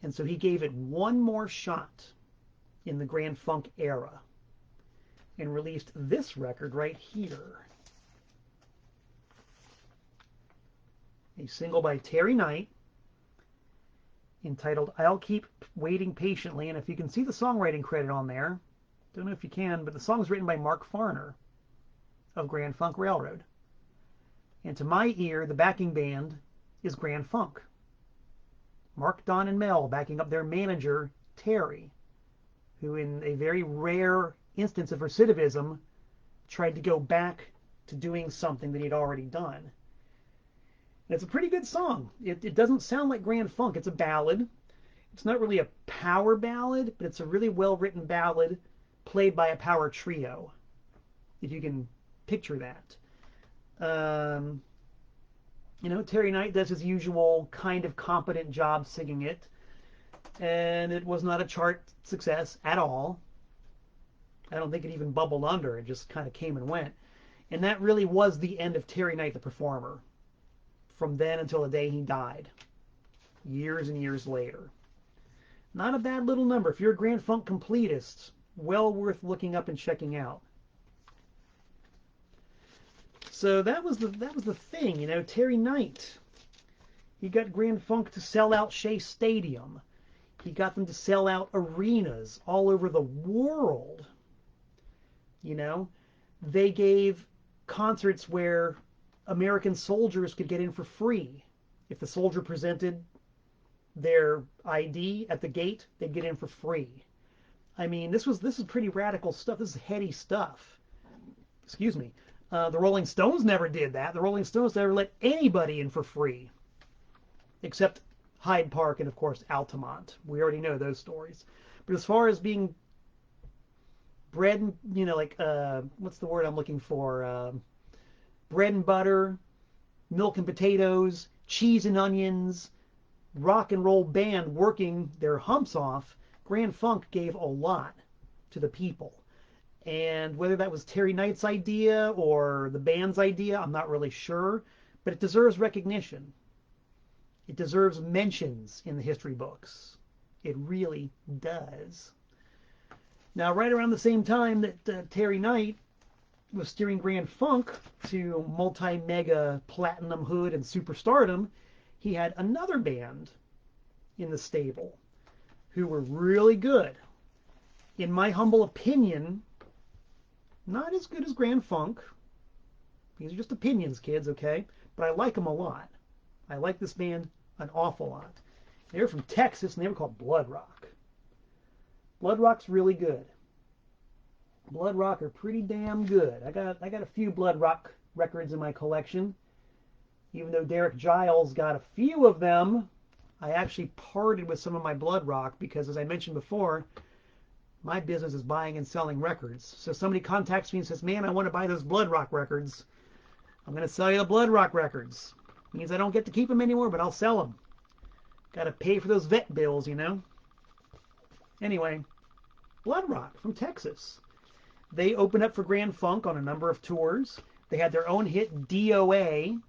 And so he gave it one more shot in the Grand Funk era and released this record right here. A single by Terry Knight entitled I'll Keep Waiting Patiently. And if you can see the songwriting credit on there, don't know if you can, but the song is written by Mark Farner of Grand Funk Railroad. And to my ear, the backing band is Grand Funk. Mark, Don, and Mel backing up their manager, Terry, who in a very rare instance of recidivism tried to go back to doing something that he'd already done. And it's a pretty good song. It doesn't sound like Grand Funk. It's a ballad. It's not really a power ballad, but it's a really well-written ballad played by a power trio, if you can picture that. Terry Knight does his usual kind of competent job singing it, and it was not a chart success at all. I don't think it even bubbled under. It just kind of came and went. And that really was the end of Terry Knight, the performer, from then until the day he died, years and years later. Not a bad little number. If you're a Grand Funk completist, well worth looking up and checking out. So that was the thing, Terry Knight. He got Grand Funk to sell out Shea Stadium. He got them to sell out arenas all over the world. They gave concerts where American soldiers could get in for free. If the soldier presented their ID at the gate, they'd get in for free. I mean, this is pretty radical stuff. This is heady stuff. Excuse me. The Rolling Stones never did that. The Rolling Stones never let anybody in for free, except Hyde Park and, of course, Altamont. We already know those stories. But as far as being bread and, what's the word I'm looking for? Bread and butter, milk and potatoes, cheese and onions, rock and roll band working their humps off, Grand Funk gave a lot to the people. And whether that was Terry Knight's idea or the band's idea, I'm not really sure, but it deserves recognition. It deserves mentions in the history books. It really does. Now, right around the same time that Terry Knight was steering Grand Funk to multi-mega platinumhood and superstardom, he had another band in the stable who were really good. In my humble opinion, not as good as Grand Funk. These are just opinions, kids, okay? But I like them a lot. I like this band an awful lot. They were from Texas, and they were called Bloodrock. Bloodrock's really good. Bloodrock are pretty damn good. I got a few Bloodrock records in my collection. Even though Derek Giles got a few of them, I actually parted with some of my Bloodrock because, as I mentioned before, my business is buying and selling records. So somebody contacts me and says, man, I want to buy those Bloodrock records. I'm going to sell you the Bloodrock records. Means I don't get to keep them anymore, but I'll sell them. Got to pay for those vet bills, you know. Anyway, Bloodrock from Texas. They opened up for Grand Funk on a number of tours. They had their own hit, DOA,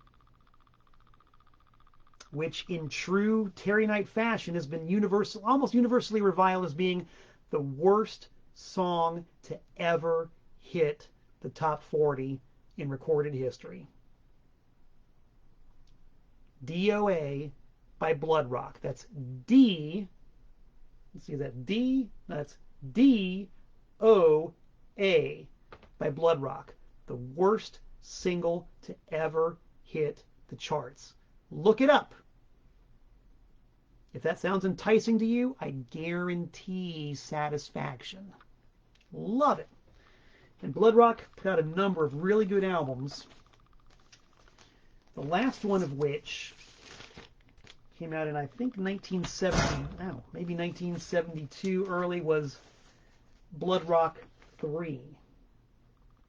which in true Terry Knight fashion has been almost universally reviled as being the worst song to ever hit the top 40 in recorded history. DOA by Bloodrock. That's D. Let's see, is that D? That's DOA by Bloodrock. The worst single to ever hit the charts. Look it up. If that sounds enticing to you, I guarantee satisfaction. Love it. And Bloodrock put out a number of really good albums. The last one of which came out in, I think, maybe 1972 early, was Bloodrock 3.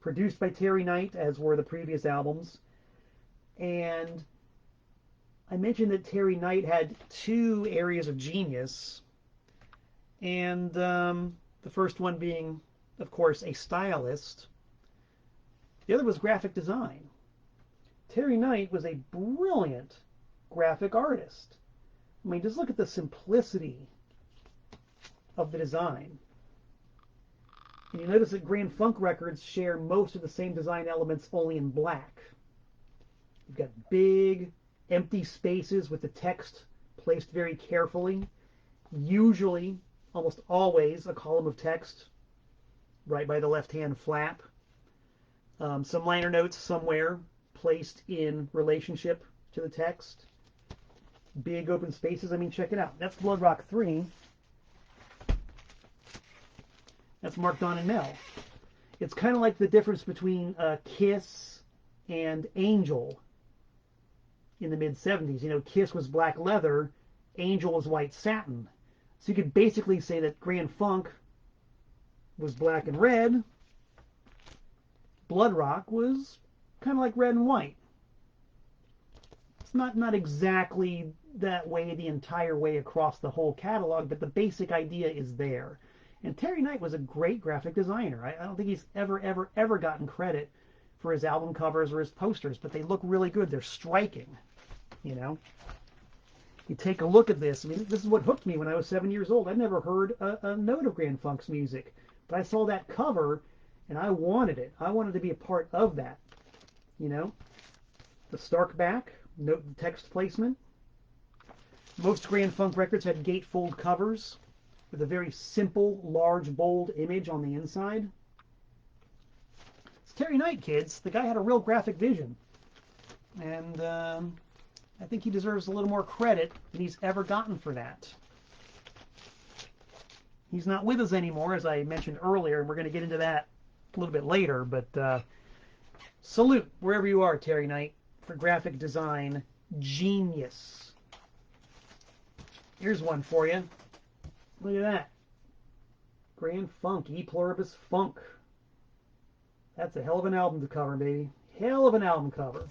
Produced by Terry Knight, as were the previous albums. And I mentioned that Terry Knight had two areas of genius. And the first one being, of course, a stylist. The other was graphic design. Terry Knight was a brilliant graphic artist. I mean, just look at the simplicity of the design. And you notice that Grand Funk records share most of the same design elements, only in black. You've got big, empty spaces with the text placed very carefully. Usually, almost always, a column of text right by the left-hand flap. Some liner notes somewhere placed in relationship to the text. Big open spaces. I mean, check it out. That's Bloodrock 3. That's Mark, Don, and Mel. It's kind of like the difference between Kiss and Angel in the mid-70s. You know, Kiss was black leather, Angel was white satin. So you could basically say that Grand Funk was black and red. Bloodrock was kind of like red and white. It's not exactly that way the entire way across the whole catalog, but the basic idea is there. And Terry Knight was a great graphic designer. I don't think he's ever gotten credit for his album covers or his posters, but they look really good. They're striking, you know. You take a look at this. I mean, this is what hooked me when I was 7 years old. I'd never heard a note of Grand Funk's music, but I saw that cover, and I wanted it. I wanted to be a part of that, you know. The stark back, note the text placement. Most Grand Funk records had gatefold covers with a very simple, large, bold image on the inside. It's Terry Knight, kids. The guy had a real graphic vision. And I think he deserves a little more credit than he's ever gotten for that. He's not with us anymore, as I mentioned earlier, and we're going to get into that a little bit later. But salute, wherever you are, Terry Knight, for graphic design genius. Here's one for you. Look at that. Grand Funk, E Pluribus Funk. That's a hell of an album to cover, baby. Hell of an album cover.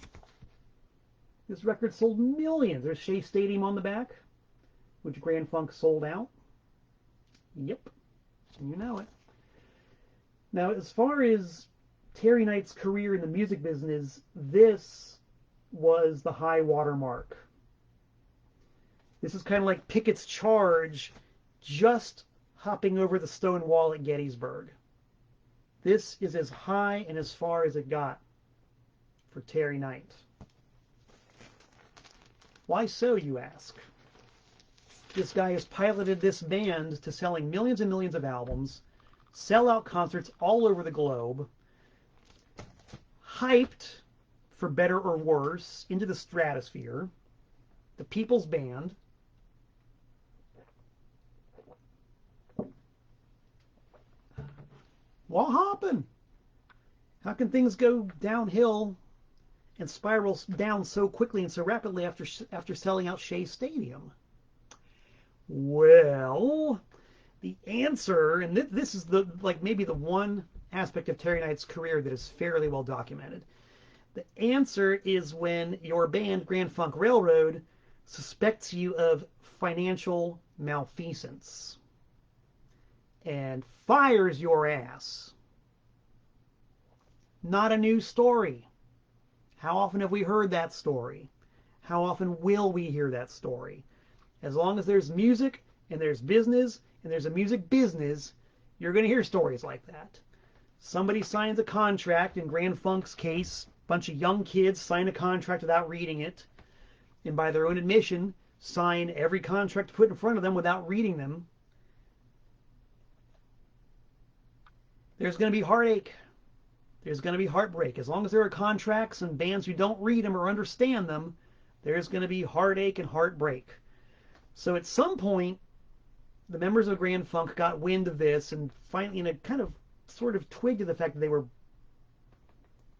This record sold millions. There's Shea Stadium on the back, which Grand Funk sold out. Yep. You know it. Now, as far as Terry Knight's career in the music business, this was the high water mark. This is kind of like Pickett's Charge, just hopping over the stone wall at Gettysburg. This is as high and as far as it got for Terry Knight. Why so, you ask? This guy has piloted this band to selling millions and millions of albums, sell-out concerts all over the globe, hyped, for better or worse, into the stratosphere, the people's band. What happened? How can things go downhill and spiral down so quickly and so rapidly after selling out Shea Stadium? Well, the answer, and this is maybe the one aspect of Terry Knight's career that is fairly well documented. The answer is when your band, Grand Funk Railroad, suspects you of financial malfeasance and fires your ass. Not a new story. How often have we heard that story? How often will we hear that story? As long as there's music and there's business and there's a music business, you're going to hear stories like that. Somebody signs a contract, in Grand Funk's case, a bunch of young kids sign a contract without reading it, and by their own admission, sign every contract put in front of them without reading them. There's going to be heartache. There's going to be heartbreak. As long as there are contracts and bands who don't read them or understand them, there's going to be heartache and heartbreak. So at some point, the members of Grand Funk got wind of this and finally, in a kind of sort of twigged to the fact that they were,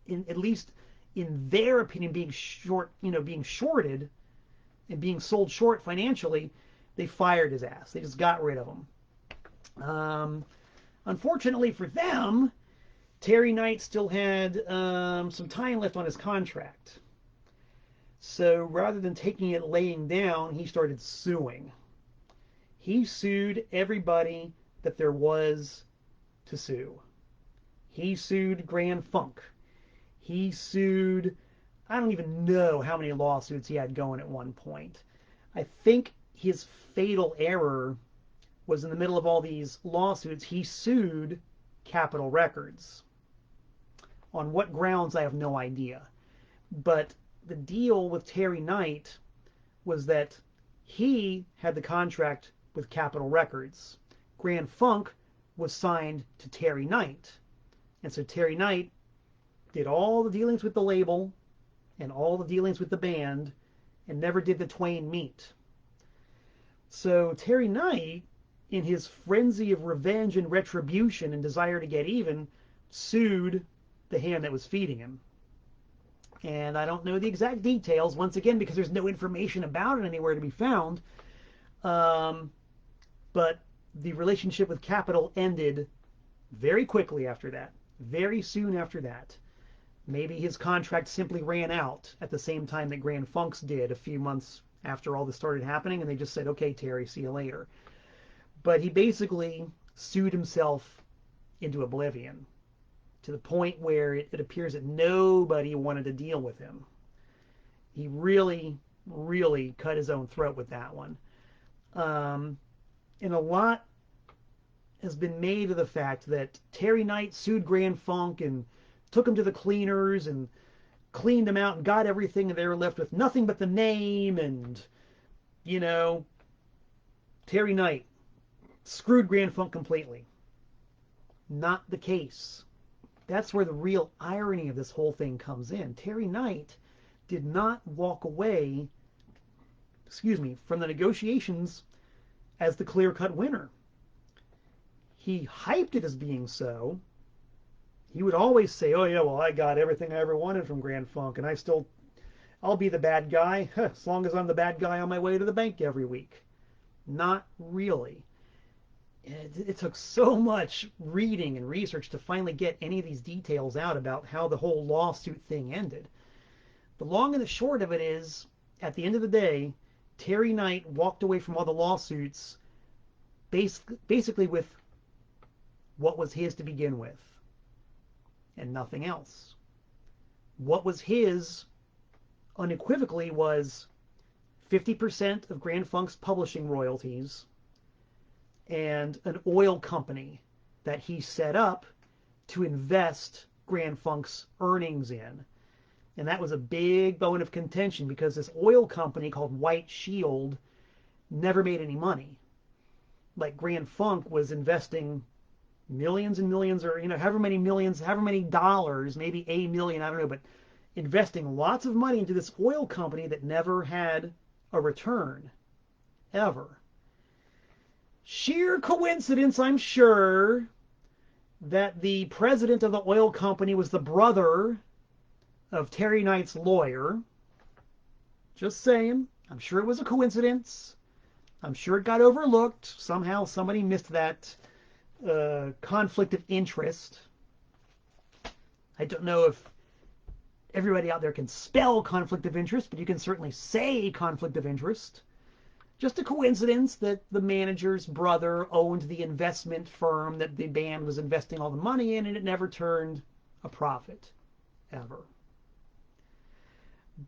at least in their opinion, being shorted and being sold short financially, they fired his ass. They just got rid of him. Unfortunately for them, Terry Knight still had some time left on his contract. So rather than taking it laying down, he started suing. He sued everybody that there was to sue. He sued Grand Funk. He sued, I don't even know how many lawsuits he had going at one point. I think his fatal error was in the middle of all these lawsuits, he sued Capitol Records. On what grounds, I have no idea. But the deal with Terry Knight was that he had the contract with Capitol Records. Grand Funk was signed to Terry Knight. And so Terry Knight did all the dealings with the label and all the dealings with the band and never did the twain meet. So Terry Knight, in his frenzy of revenge and retribution and desire to get even, sued the hand that was feeding him. And I don't know the exact details, once again, because there's no information about it anywhere to be found. But the relationship with Capitol ended very quickly after that. Very soon after that. Maybe his contract simply ran out at the same time that Grand Funk's did a few months after all this started happening, and they just said, okay, Terry, see you later. But he basically sued himself into oblivion, to the point where it appears that nobody wanted to deal with him. He really, really cut his own throat with that one. And a lot has been made of the fact that Terry Knight sued Grand Funk and took him to the cleaners and cleaned him out and got everything, and they were left with nothing but the name, and, Terry Knight screwed Grand Funk completely. Not the case. That's where the real irony of this whole thing comes in. Terry Knight did not walk away, from the negotiations as the clear-cut winner. He hyped it as being so. He would always say, oh yeah, well, I got everything I ever wanted from Grand Funk, and I'll be the bad guy, as long as I'm the bad guy on my way to the bank every week. Not really. It took so much reading and research to finally get any of these details out about how the whole lawsuit thing ended. The long and the short of it is, at the end of the day, Terry Knight walked away from all the lawsuits basically with what was his to begin with, and nothing else. What was his, unequivocally, was 50% of Grand Funk's publishing royalties, and an oil company that he set up to invest Grand Funk's earnings in. And that was a big bone of contention because this oil company called White Shield never made any money. Like Grand Funk was investing millions and millions, or however many millions, however many dollars, maybe a million, I don't know, but investing lots of money into this oil company that never had a return, ever. Sheer coincidence, I'm sure, that the president of the oil company was the brother of Terry Knight's lawyer. Just saying. I'm sure it was a coincidence. I'm sure it got overlooked. Somehow somebody missed that conflict of interest. I don't know if everybody out there can spell conflict of interest, but you can certainly say conflict of interest. Just a coincidence that the manager's brother owned the investment firm that the band was investing all the money in, and it never turned a profit, ever.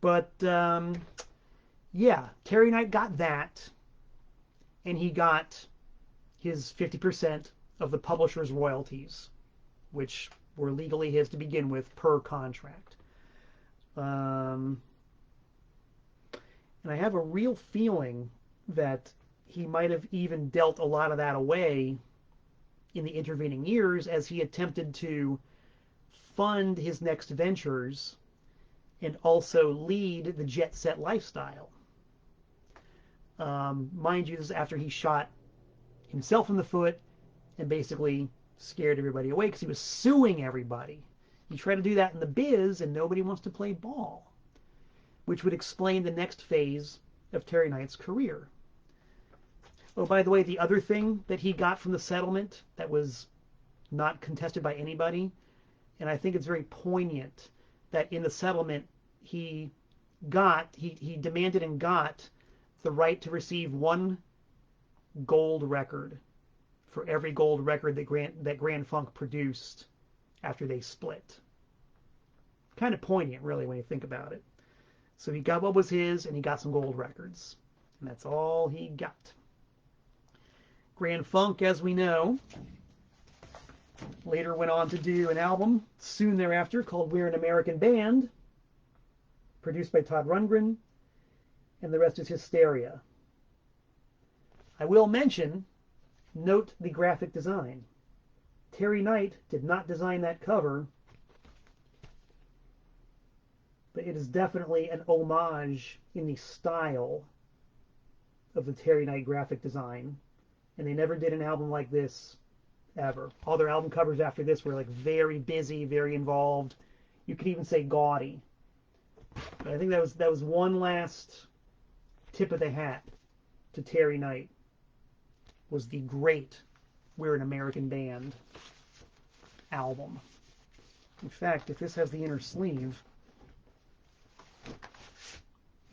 But, yeah, Terry Knight got that, and he got his 50% of the publisher's royalties, which were legally his to begin with per contract. And I have a real feeling that he might have even dealt a lot of that away in the intervening years as he attempted to fund his next ventures and also lead the jet set lifestyle. Mind you, this is after he shot himself in the foot and basically scared everybody away because he was suing everybody. You try to do that in the biz and nobody wants to play ball, which would explain the next phase of Terry Knight's career. Oh, by the way, the other thing that he got from the settlement that was not contested by anybody, and I think it's very poignant that in the settlement he demanded and got the right to receive one gold record for every gold record that Grand Funk produced after they split. Kind of poignant, really, when you think about it. So he got what was his, and he got some gold records. And that's all he got. Grand Funk, as we know, later went on to do an album soon thereafter called We're an American Band, produced by Todd Rundgren, and the rest is hysteria. I will mention, note the graphic design. Terry Knight did not design that cover, but it is definitely an homage in the style of the Terry Knight graphic design. And they never did an album like this, ever. All their album covers after this were like very busy, very involved. You could even say gaudy. But I think that was one last tip of the hat to Terry Knight. Was the great We're an American Band album. In fact, if this has the inner sleeve,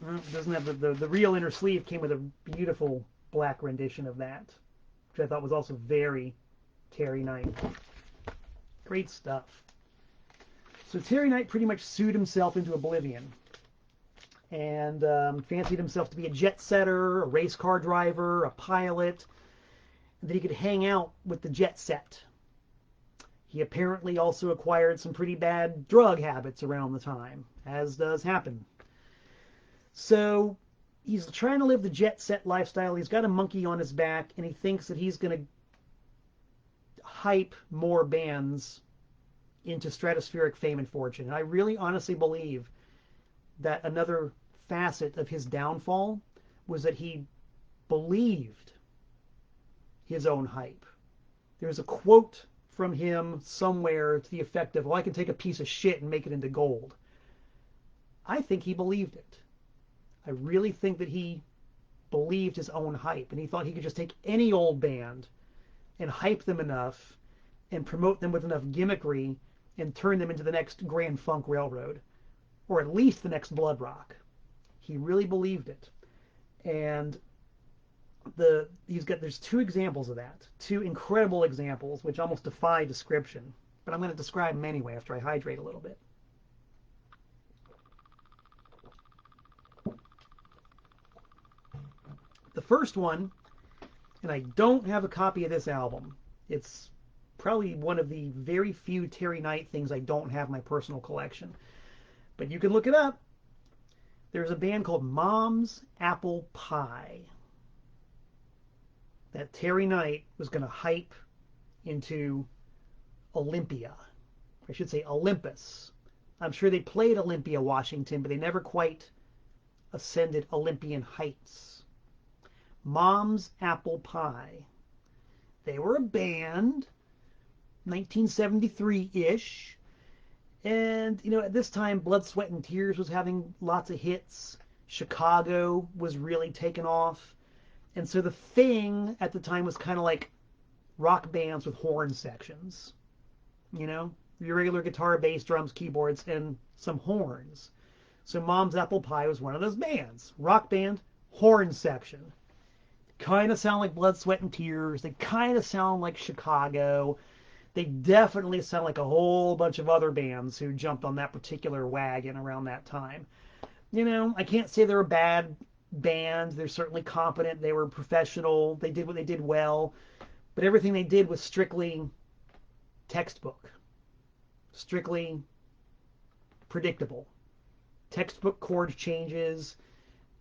well, it doesn't have the real inner sleeve. Came with a beautiful black rendition of that, which I thought was also very Terry Knight. Great stuff. So Terry Knight pretty much sued himself into oblivion and fancied himself to be a jet setter, a race car driver, a pilot, and that he could hang out with the jet set. He apparently also acquired some pretty bad drug habits around the time, as does happen. So he's trying to live the jet set lifestyle. He's got a monkey on his back, and he thinks that he's going to hype more bands into stratospheric fame and fortune. And I really honestly believe that another facet of his downfall was that he believed his own hype. There's a quote from him somewhere to the effect of, well, I can take a piece of shit and make it into gold. I think he believed it. I really think that he believed his own hype, and he thought he could just take any old band and hype them enough and promote them with enough gimmickry and turn them into the next Grand Funk Railroad, or at least the next Bloodrock. He really believed it. And there's two examples of that, two incredible examples which almost defy description, but I'm going to describe them anyway after I hydrate a little bit. The first one, And I don't have a copy of this album. It's probably one of the very few Terry Knight things I don't have in my personal collection. But you can look it up. There's a band called Mom's Apple Pie that Terry Knight was going to hype into Olympia. I should say Olympus. I'm sure they played Olympia, Washington, but they never quite ascended Olympian heights. Mom's Apple Pie. They were a band, 1973-ish. And, at this time, Blood, Sweat, and Tears was having lots of hits. Chicago was really taking off. And so the thing at the time was kind of like rock bands with horn sections. Your regular guitar, bass, drums, keyboards, and some horns. So Mom's Apple Pie was one of those bands. Rock band, horn section. Kind of sound like Blood, Sweat, and Tears. They kind of sound like Chicago. They definitely sound like a whole bunch of other bands who jumped on that particular wagon around that time. I can't say they're a bad band. They're certainly competent. They were professional. They did what they did well. But everything they did was strictly textbook. Strictly predictable. Textbook chord changes,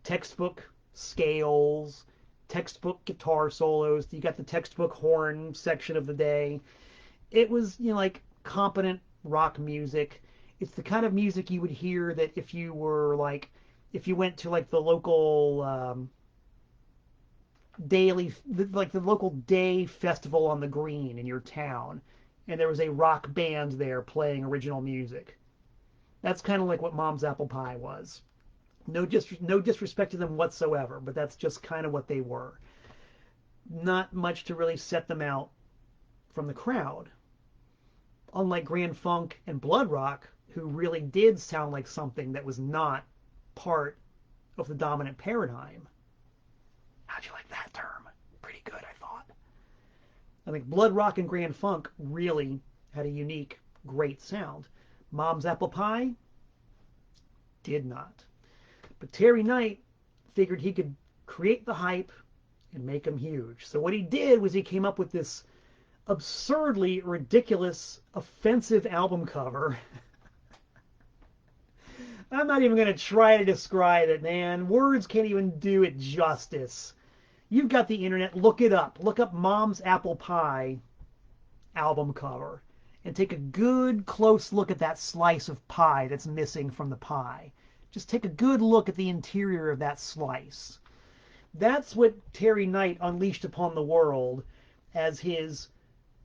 textbook scales, textbook guitar solos. You got the textbook horn section of the day. It was, like competent rock music. It's the kind of music you would hear that if you went to the local the local day festival on the green in your town, and there was a rock band there playing original music. That's kind of like what Mom's Apple Pie was. No disrespect to them whatsoever, but that's just kind of what they were. Not much to really set them out from the crowd. Unlike Grand Funk and Bloodrock, who really did sound like something that was not part of the dominant paradigm. How'd you like that term? Pretty good, I thought. I think Bloodrock and Grand Funk really had a unique, great sound. Mom's Apple Pie did not. But Terry Knight figured he could create the hype and make them huge. So what he did was he came up with this absurdly ridiculous, offensive album cover. I'm not even going to try to describe it, man. Words can't even do it justice. You've got the internet. Look it up. Look up Mom's Apple Pie album cover and take a good, close look at that slice of pie that's missing from the pie. Just take a good look at the interior of that slice. That's what Terry Knight unleashed upon the world as his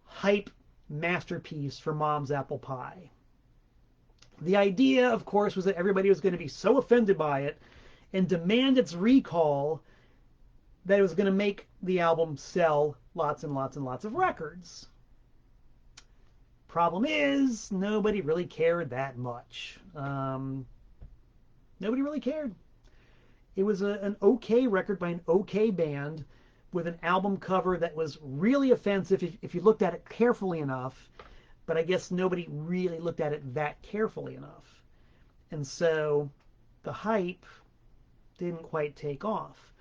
hype masterpiece for Mom's Apple Pie. The idea, of course, was that everybody was going to be so offended by it and demand its recall that it was going to make the album sell lots and lots and lots of records. Problem is, nobody really cared that much. Nobody really cared. It was an okay record by an okay band with an album cover that was really offensive if you looked at it carefully enough, but I guess nobody really looked at it that carefully enough. And so the hype didn't quite take off.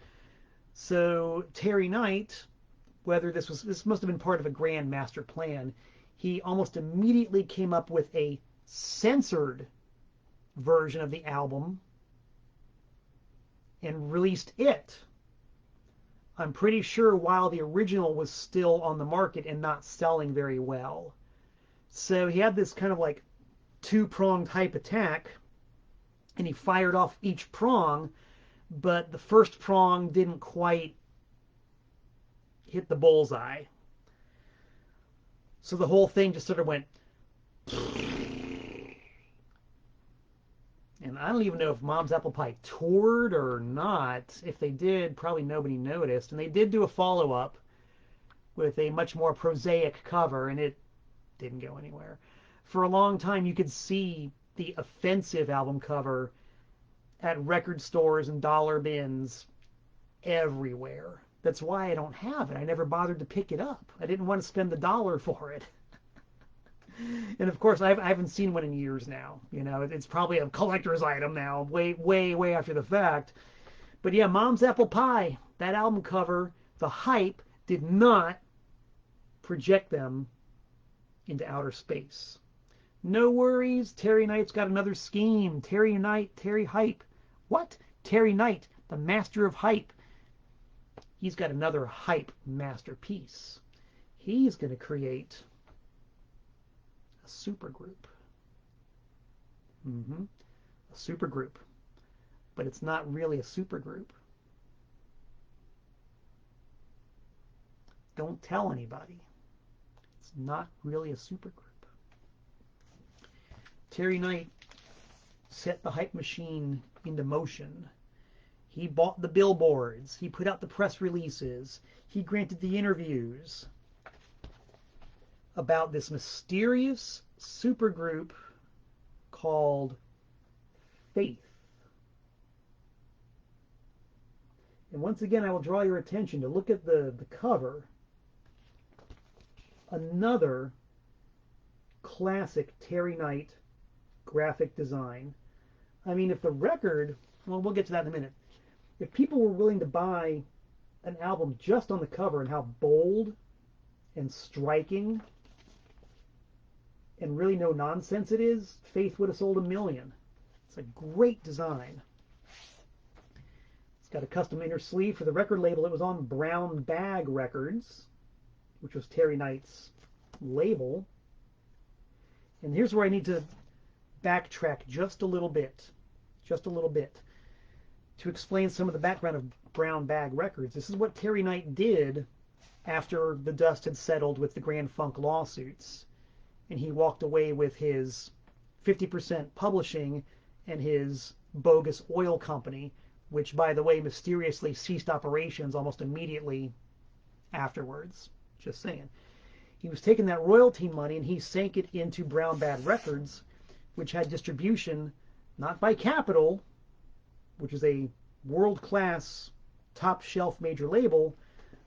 So Terry Knight, whether this must have been part of a grand master plan, he almost immediately came up with a censored version of the album and released it. I'm pretty sure while the original was still on the market and not selling very well. So he had this kind of like two-pronged hype attack, and he fired off each prong, but the first prong didn't quite hit the bullseye. So the whole thing just sort of went. And I don't even know if Mom's Apple Pie toured or not. If they did, probably nobody noticed. And they did do a follow-up with a much more prosaic cover, and it didn't go anywhere. For a long time, you could see the offensive album cover at record stores and dollar bins everywhere. That's why I don't have it. I never bothered to pick it up. I didn't want to spend the dollar for it. And of course, I haven't seen one in years now. It's probably a collector's item now, way, way, way after the fact. But yeah, Mom's Apple Pie, that album cover, the hype did not project them into outer space. No worries, Terry Knight's got another scheme. Terry Knight, Terry Hype. What? Terry Knight, the master of hype. He's got another hype masterpiece. He's going to create a supergroup. A supergroup. But it's not really a supergroup. Don't tell anybody. It's not really a supergroup. Terry Knight set the hype machine into motion. He bought the billboards. He put out the press releases. He granted the interviews about this mysterious supergroup called Faith. And once again, I will draw your attention to look at the cover. Another classic Terry Knight graphic design. I mean, if the record, well, we'll get to that in a minute. If people were willing to buy an album just on the cover and how bold and striking and really no nonsense it is, Faith would have sold 1 million. It's a great design. It's got a custom inner sleeve for the record label. It was on Brown Bag Records, which was Terry Knight's label. And here's where I need to backtrack just a little bit, to explain some of the background of Brown Bag Records. This is what Terry Knight did after the dust had settled with the Grand Funk lawsuits, and he walked away with his 50% publishing and his bogus oil company, which, by the way, mysteriously ceased operations almost immediately afterwards. Just saying. He was taking that royalty money and he sank it into Brown Bag Records, which had distribution not by Capitol, which is a world-class, top-shelf major label,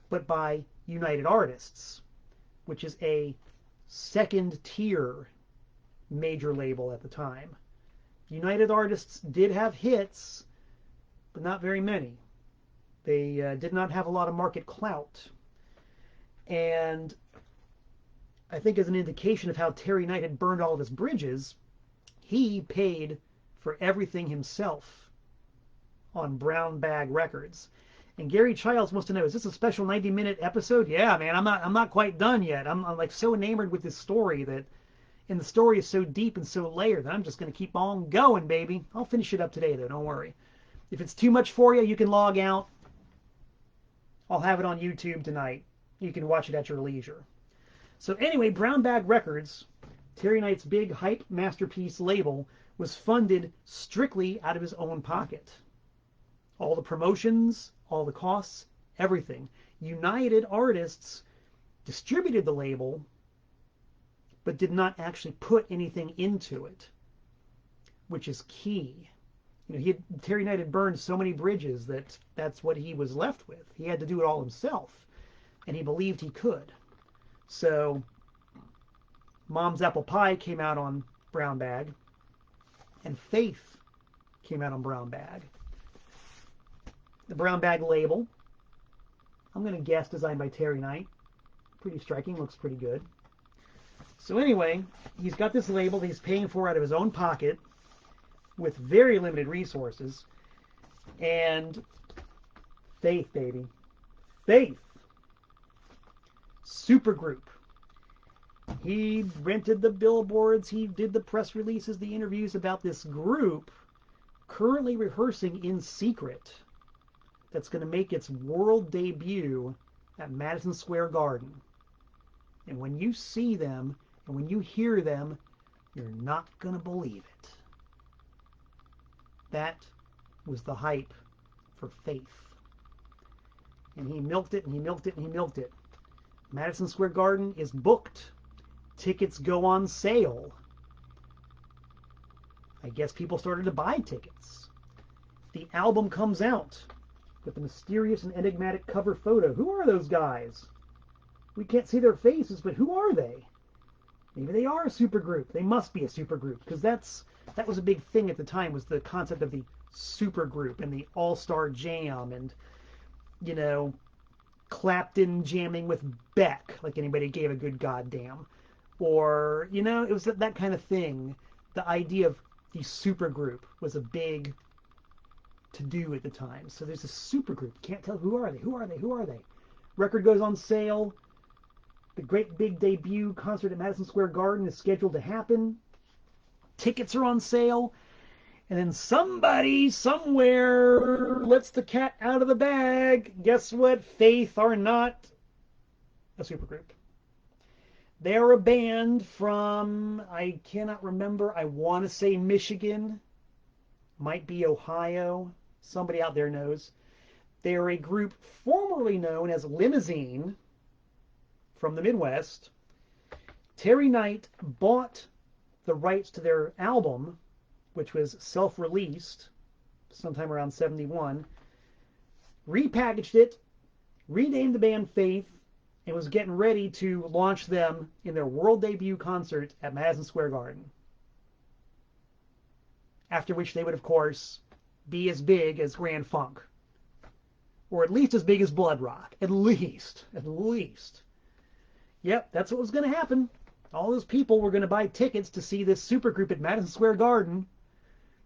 but by United Artists, which is a second-tier major label at the time. United Artists did have hits, but not very many. They did not have a lot of market clout. And I think as an indication of how Terry Knight had burned all of his bridges, he paid for everything himself on Brown Bag Records. And Gary Childs wants to know, is this a special 90-minute episode? Yeah, man, I'm not quite done yet. I'm like so enamored with this story that, and the story is so deep and so layered that I'm just going to keep on going, baby. I'll finish it up today, though, don't worry. If it's too much for you, you can log out. I'll have it on YouTube tonight. You can watch it at your leisure. So anyway, Brown Bag Records, Terry Knight's big hype masterpiece label, was funded strictly out of his own pocket. All the promotions, all the costs, everything. United Artists distributed the label, but did not actually put anything into it, which is key. You know, Terry Knight had burned so many bridges that that's what he was left with. He had to do it all himself, and he believed he could. So Mom's Apple Pie came out on Brown Bag, and Faith came out on Brown Bag. The Brown Bag label, I'm going to guess designed by Terry Knight. Pretty striking, looks pretty good. So anyway, he's got this label that he's paying for out of his own pocket with very limited resources. And Faith, baby. Faith. Supergroup. He rented the billboards, he did the press releases, the interviews about this group currently rehearsing in secret that's going to make its world debut at Madison Square Garden. And when you see them and when you hear them, you're not going to believe it. That was the hype for Faith. And he milked it and he milked it and he milked it. Madison Square Garden is booked. Tickets go on sale. I guess people started to buy tickets. The album comes out with the mysterious and enigmatic cover photo. Who are those guys? We can't see their faces, but who are they? Maybe they are a supergroup. They must be a supergroup, because that was a big thing at the time, was the concept of the supergroup and the all-star jam and, you know, Clapton jamming with Beck, like anybody gave a good goddamn. Or, you know, it was that kind of thing. The idea of the supergroup was a big to-do at the time. So there's a supergroup. Can't tell who are they, who are they, who are they. Record goes on sale. The great big debut concert at Madison Square Garden is scheduled to happen. Tickets are on sale. And then somebody, somewhere, lets the cat out of the bag. Guess what? Faith are not a supergroup. They are a band from, I cannot remember, I want to say Michigan. Might be Ohio. Somebody out there knows. They are a group formerly known as Limousine from the Midwest. Terry Knight bought the rights to their album, which was self-released sometime around 71, repackaged it, renamed the band Faith, and was getting ready to launch them in their world debut concert at Madison Square Garden. After which they would, of course, be as big as Grand Funk. Or at least as big as Bloodrock. At least. At least. Yep, that's what was going to happen. All those people were going to buy tickets to see this supergroup at Madison Square Garden.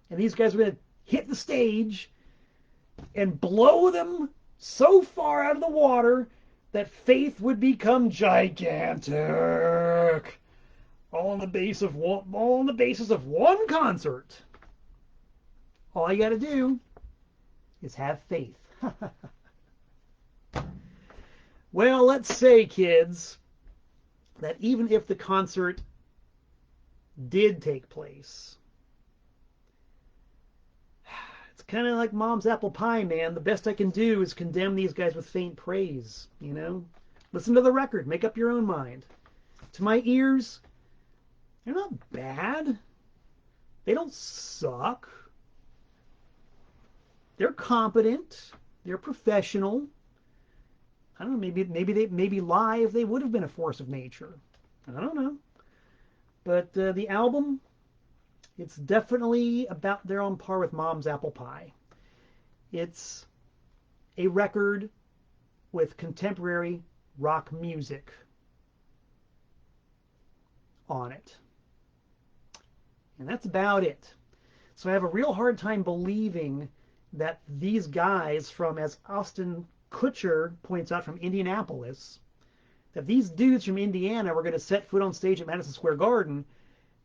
And these guys were going to hit the stage and blow them so far out of the water that Faith would become gigantic. All on the basis of one concert. All you got to do is have faith. Well, let's say, kids, that even if the concert did take place, it's kind of like mom's apple pie, man. The best I can do is condemn these guys with faint praise, you know? Listen to the record. Make up your own mind. To my ears, they're not bad. They don't suck. They're competent. They're professional. I don't know. Maybe live they would have been a force of nature. I don't know. But the album, it's definitely about there on par with Mom's Apple Pie. It's a record with contemporary rock music on it. And that's about it. So I have a real hard time believing that these guys from, as Austin Kutcher points out, from Indianapolis, that these dudes from Indiana were going to set foot on stage at Madison Square Garden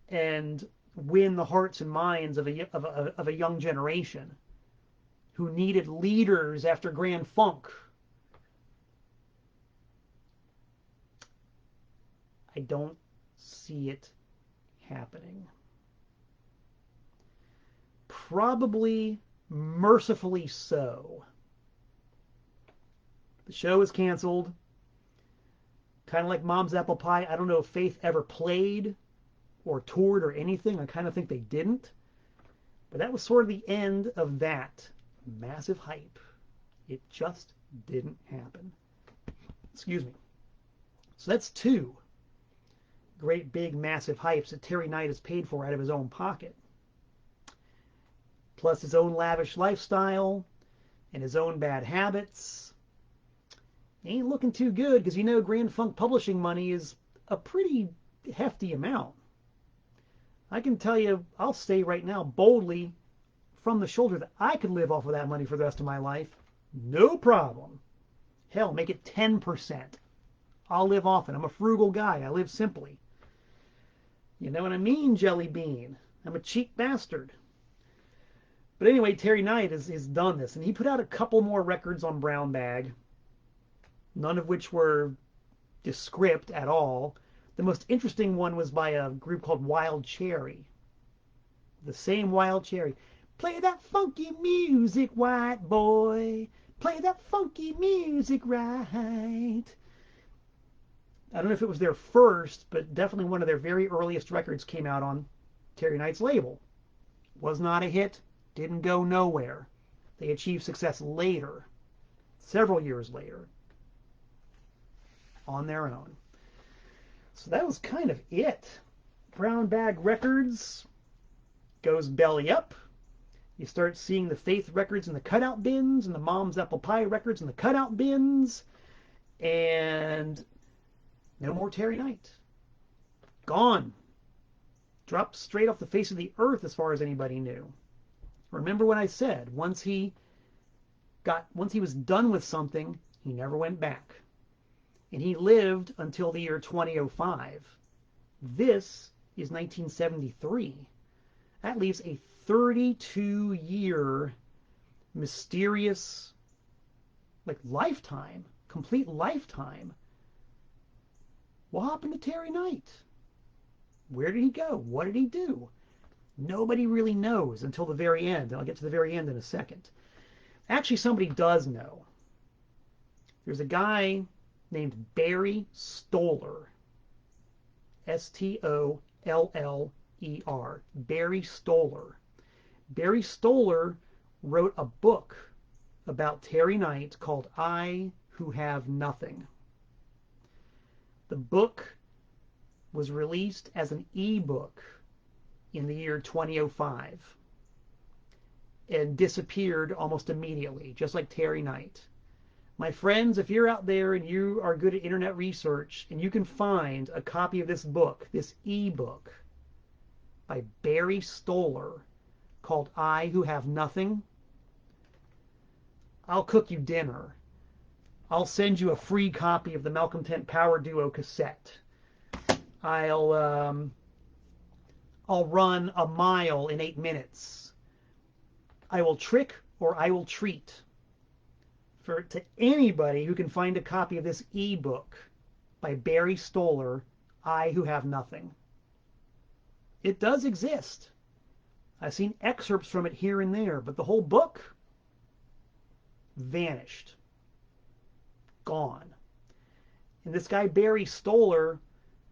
and win the hearts and minds of a young generation who needed leaders after Grand Funk. I don't see it happening. Probably mercifully so. The show was canceled. Kind of like Mom's Apple Pie. I don't know if Faith ever played or toured or anything. I kind of think they didn't. But that was sort of the end of that massive hype. It just didn't happen. Excuse me. So that's two great big massive hypes that Terry Knight has paid for out of his own pocket. Plus his own lavish lifestyle and his own bad habits. Ain't looking too good, because you know Grand Funk publishing money is a pretty hefty amount. I can tell you, I'll say right now boldly from the shoulder that I could live off of that money for the rest of my life. No problem. Hell, make it 10%. I'll live off it. I'm a frugal guy. I live simply. You know what I mean, Jelly Bean? I'm a cheap bastard. But anyway, Terry Knight has done this, and he put out a couple more records on Brown Bag, none of which were descript at all. The most interesting one was by a group called Wild Cherry. The same Wild Cherry. Play that funky music, white boy. Play that funky music right. I don't know if it was their first, but definitely one of their very earliest records came out on Terry Knight's label. Was not a hit. Didn't go nowhere. They achieved success later, several years later, on their own. So that was kind of it. Brown Bag Records goes belly up. You start seeing the Faith records in the cutout bins, and the Mom's Apple Pie records in the cutout bins. And no more Terry Knight. Gone. Dropped straight off the face of the earth as far as anybody knew. Remember what I said, once he was done with something, he never went back. And he lived until the year 2005. This is 1973. That leaves a 32-year mysterious lifetime, complete lifetime. What happened to Terry Knight? Where did he go? What did he do? Nobody really knows until the very end. I'll get to the very end in a second. Actually, somebody does know. There's a guy named Barry Stoller. Stoller. Barry Stoller. Barry Stoller wrote a book about Terry Knight called I Who Have Nothing. The book was released as an e-book in the year 2005 and disappeared almost immediately, just like Terry Knight. My friends, if you're out there and you are good at internet research and you can find a copy of this book, this e-book by Barry Stoller called I Who Have Nothing, I'll cook you dinner. I'll send you a free copy of the Malcontent Power Duo cassette. I'll run a mile in 8 minutes. I will trick or I will treat to anybody who can find a copy of this e-book by Barry Stoller, I Who Have Nothing. It does exist. I've seen excerpts from it here and there, but the whole book vanished. Gone. And this guy Barry Stoller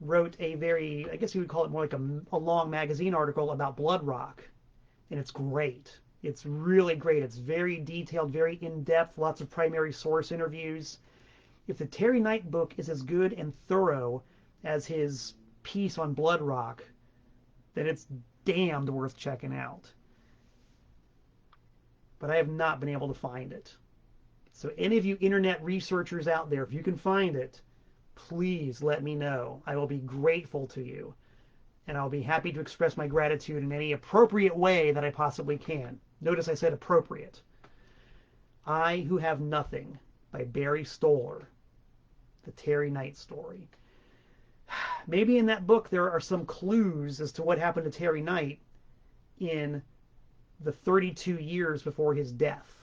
wrote a very, I guess you would call it more like a long magazine article about Bloodrock. And it's great. It's really great. It's very detailed, very in-depth, lots of primary source interviews. If the Terry Knight book is as good and thorough as his piece on Bloodrock, then it's damned worth checking out. But I have not been able to find it. So any of you internet researchers out there, if you can find it, please let me know. I will be grateful to you. And I'll be happy to express my gratitude in any appropriate way that I possibly can. Notice I said appropriate. I Who Have Nothing by Barry Stoller. The Terry Knight story. Maybe in that book there are some clues as to what happened to Terry Knight in the 32 years before his death.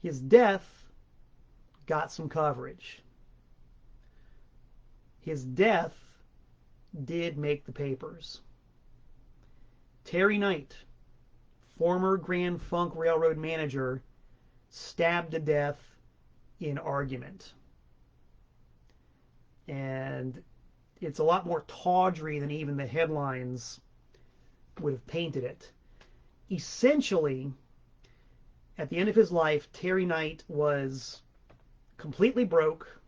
His death got some coverage. His death did make the papers. Terry Knight, former Grand Funk Railroad manager, stabbed to death in argument. And it's a lot more tawdry than even the headlines would have painted it. Essentially, at the end of his life, Terry Knight was completely broke,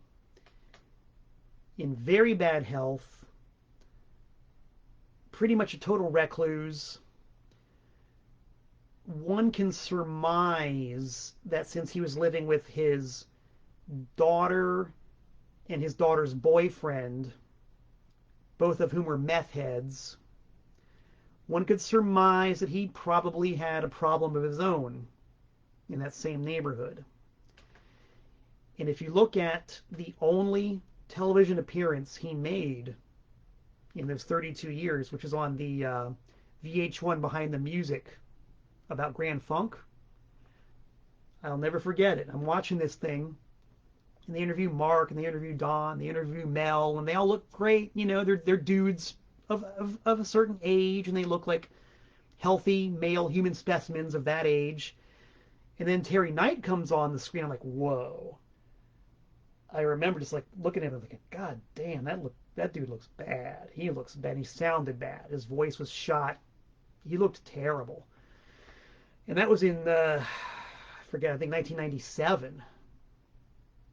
in very bad health, pretty much a total recluse. One can surmise that since he was living with his daughter and his daughter's boyfriend, both of whom were meth heads, one could surmise that he probably had a problem of his own in that same neighborhood. And if you look at the only television appearance he made in those 32 years, which is on the VH1 Behind the Music about Grand Funk, I'll never forget it. I'm watching this thing, and they interview Mark, and they interview Don, they interview Mel, and they all look great. You know, they're dudes of a certain age, and they look like healthy male human specimens of that age. And then Terry Knight comes on the screen. I'm like, whoa. I remember just like looking at him like, God damn, that dude looks bad. He looks bad. He sounded bad. His voice was shot. He looked terrible. And that was in, I think 1997.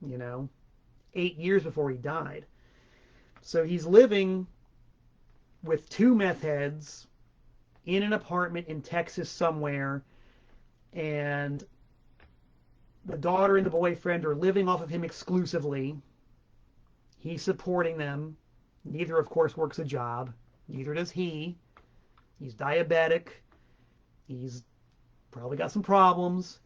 You know, 8 years before he died. So he's living with two meth heads in an apartment in Texas somewhere, and The daughter and the boyfriend are living off of him exclusively. He's supporting them. Neither, of course, works a job. Neither does he. He's diabetic. He's probably got some problems.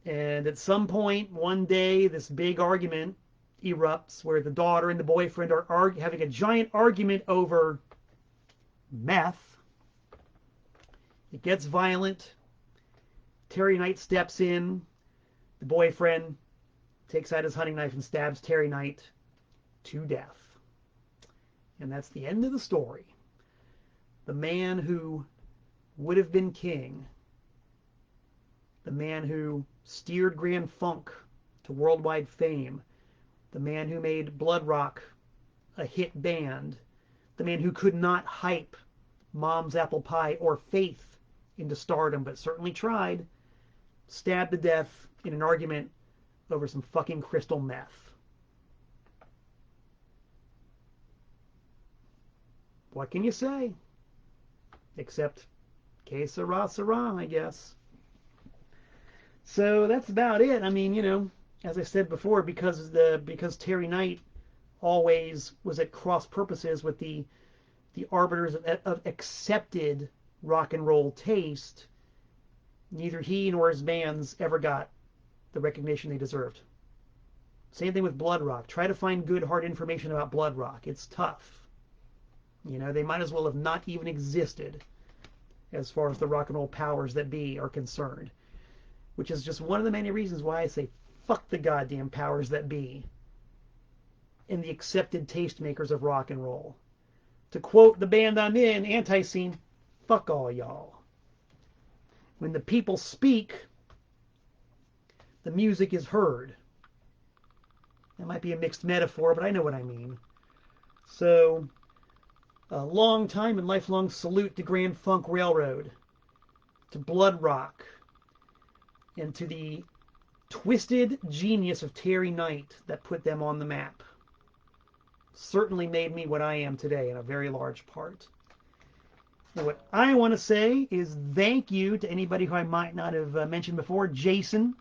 And at some point, one day, this big argument erupts where the daughter and the boyfriend are having a giant argument over meth. It gets violent. Terry Knight steps in. The boyfriend takes out his hunting knife and stabs Terry Knight to death. And that's the end of the story. The man who would have been king, the man who steered Grand Funk to worldwide fame, the man who made Bloodrock a hit band, the man who could not hype Mom's Apple Pie or Faith into stardom, but certainly tried, stabbed to death in an argument over some fucking crystal meth. What can you say? Except que sera, sera, I guess. So that's about it. I mean, you know, as I said before, because Terry Knight always was at cross purposes with the arbiters of accepted rock and roll taste, neither he nor his bands ever got the recognition they deserved. Same thing with Bloodrock. Try to find good, hard information about Bloodrock. It's tough. You know, they might as well have not even existed as far as the rock and roll powers that be are concerned. Which is just one of the many reasons why I say fuck the goddamn powers that be and the accepted tastemakers of rock and roll. To quote the band I'm in, Antiseen, fuck all y'all. When the people speak, the music is heard. That might be a mixed metaphor, but I know what I mean. So, a long time and lifelong salute to Grand Funk Railroad, to Bloodrock, and to the twisted genius of Terry Knight that put them on the map. Certainly made me what I am today in a very large part. And what I want to say is thank you to anybody who I might not have mentioned before. Jason,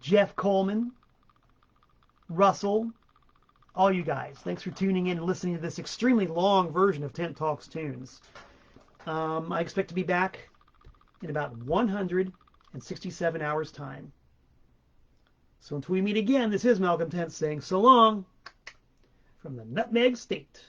Jeff Coleman, Russell, all you guys. Thanks for tuning in and listening to this extremely long version of Tent Talks Tunes. I expect to be back in about 167 hours' time. So until we meet again, this is Malcolm Tent saying so long from the Nutmeg State.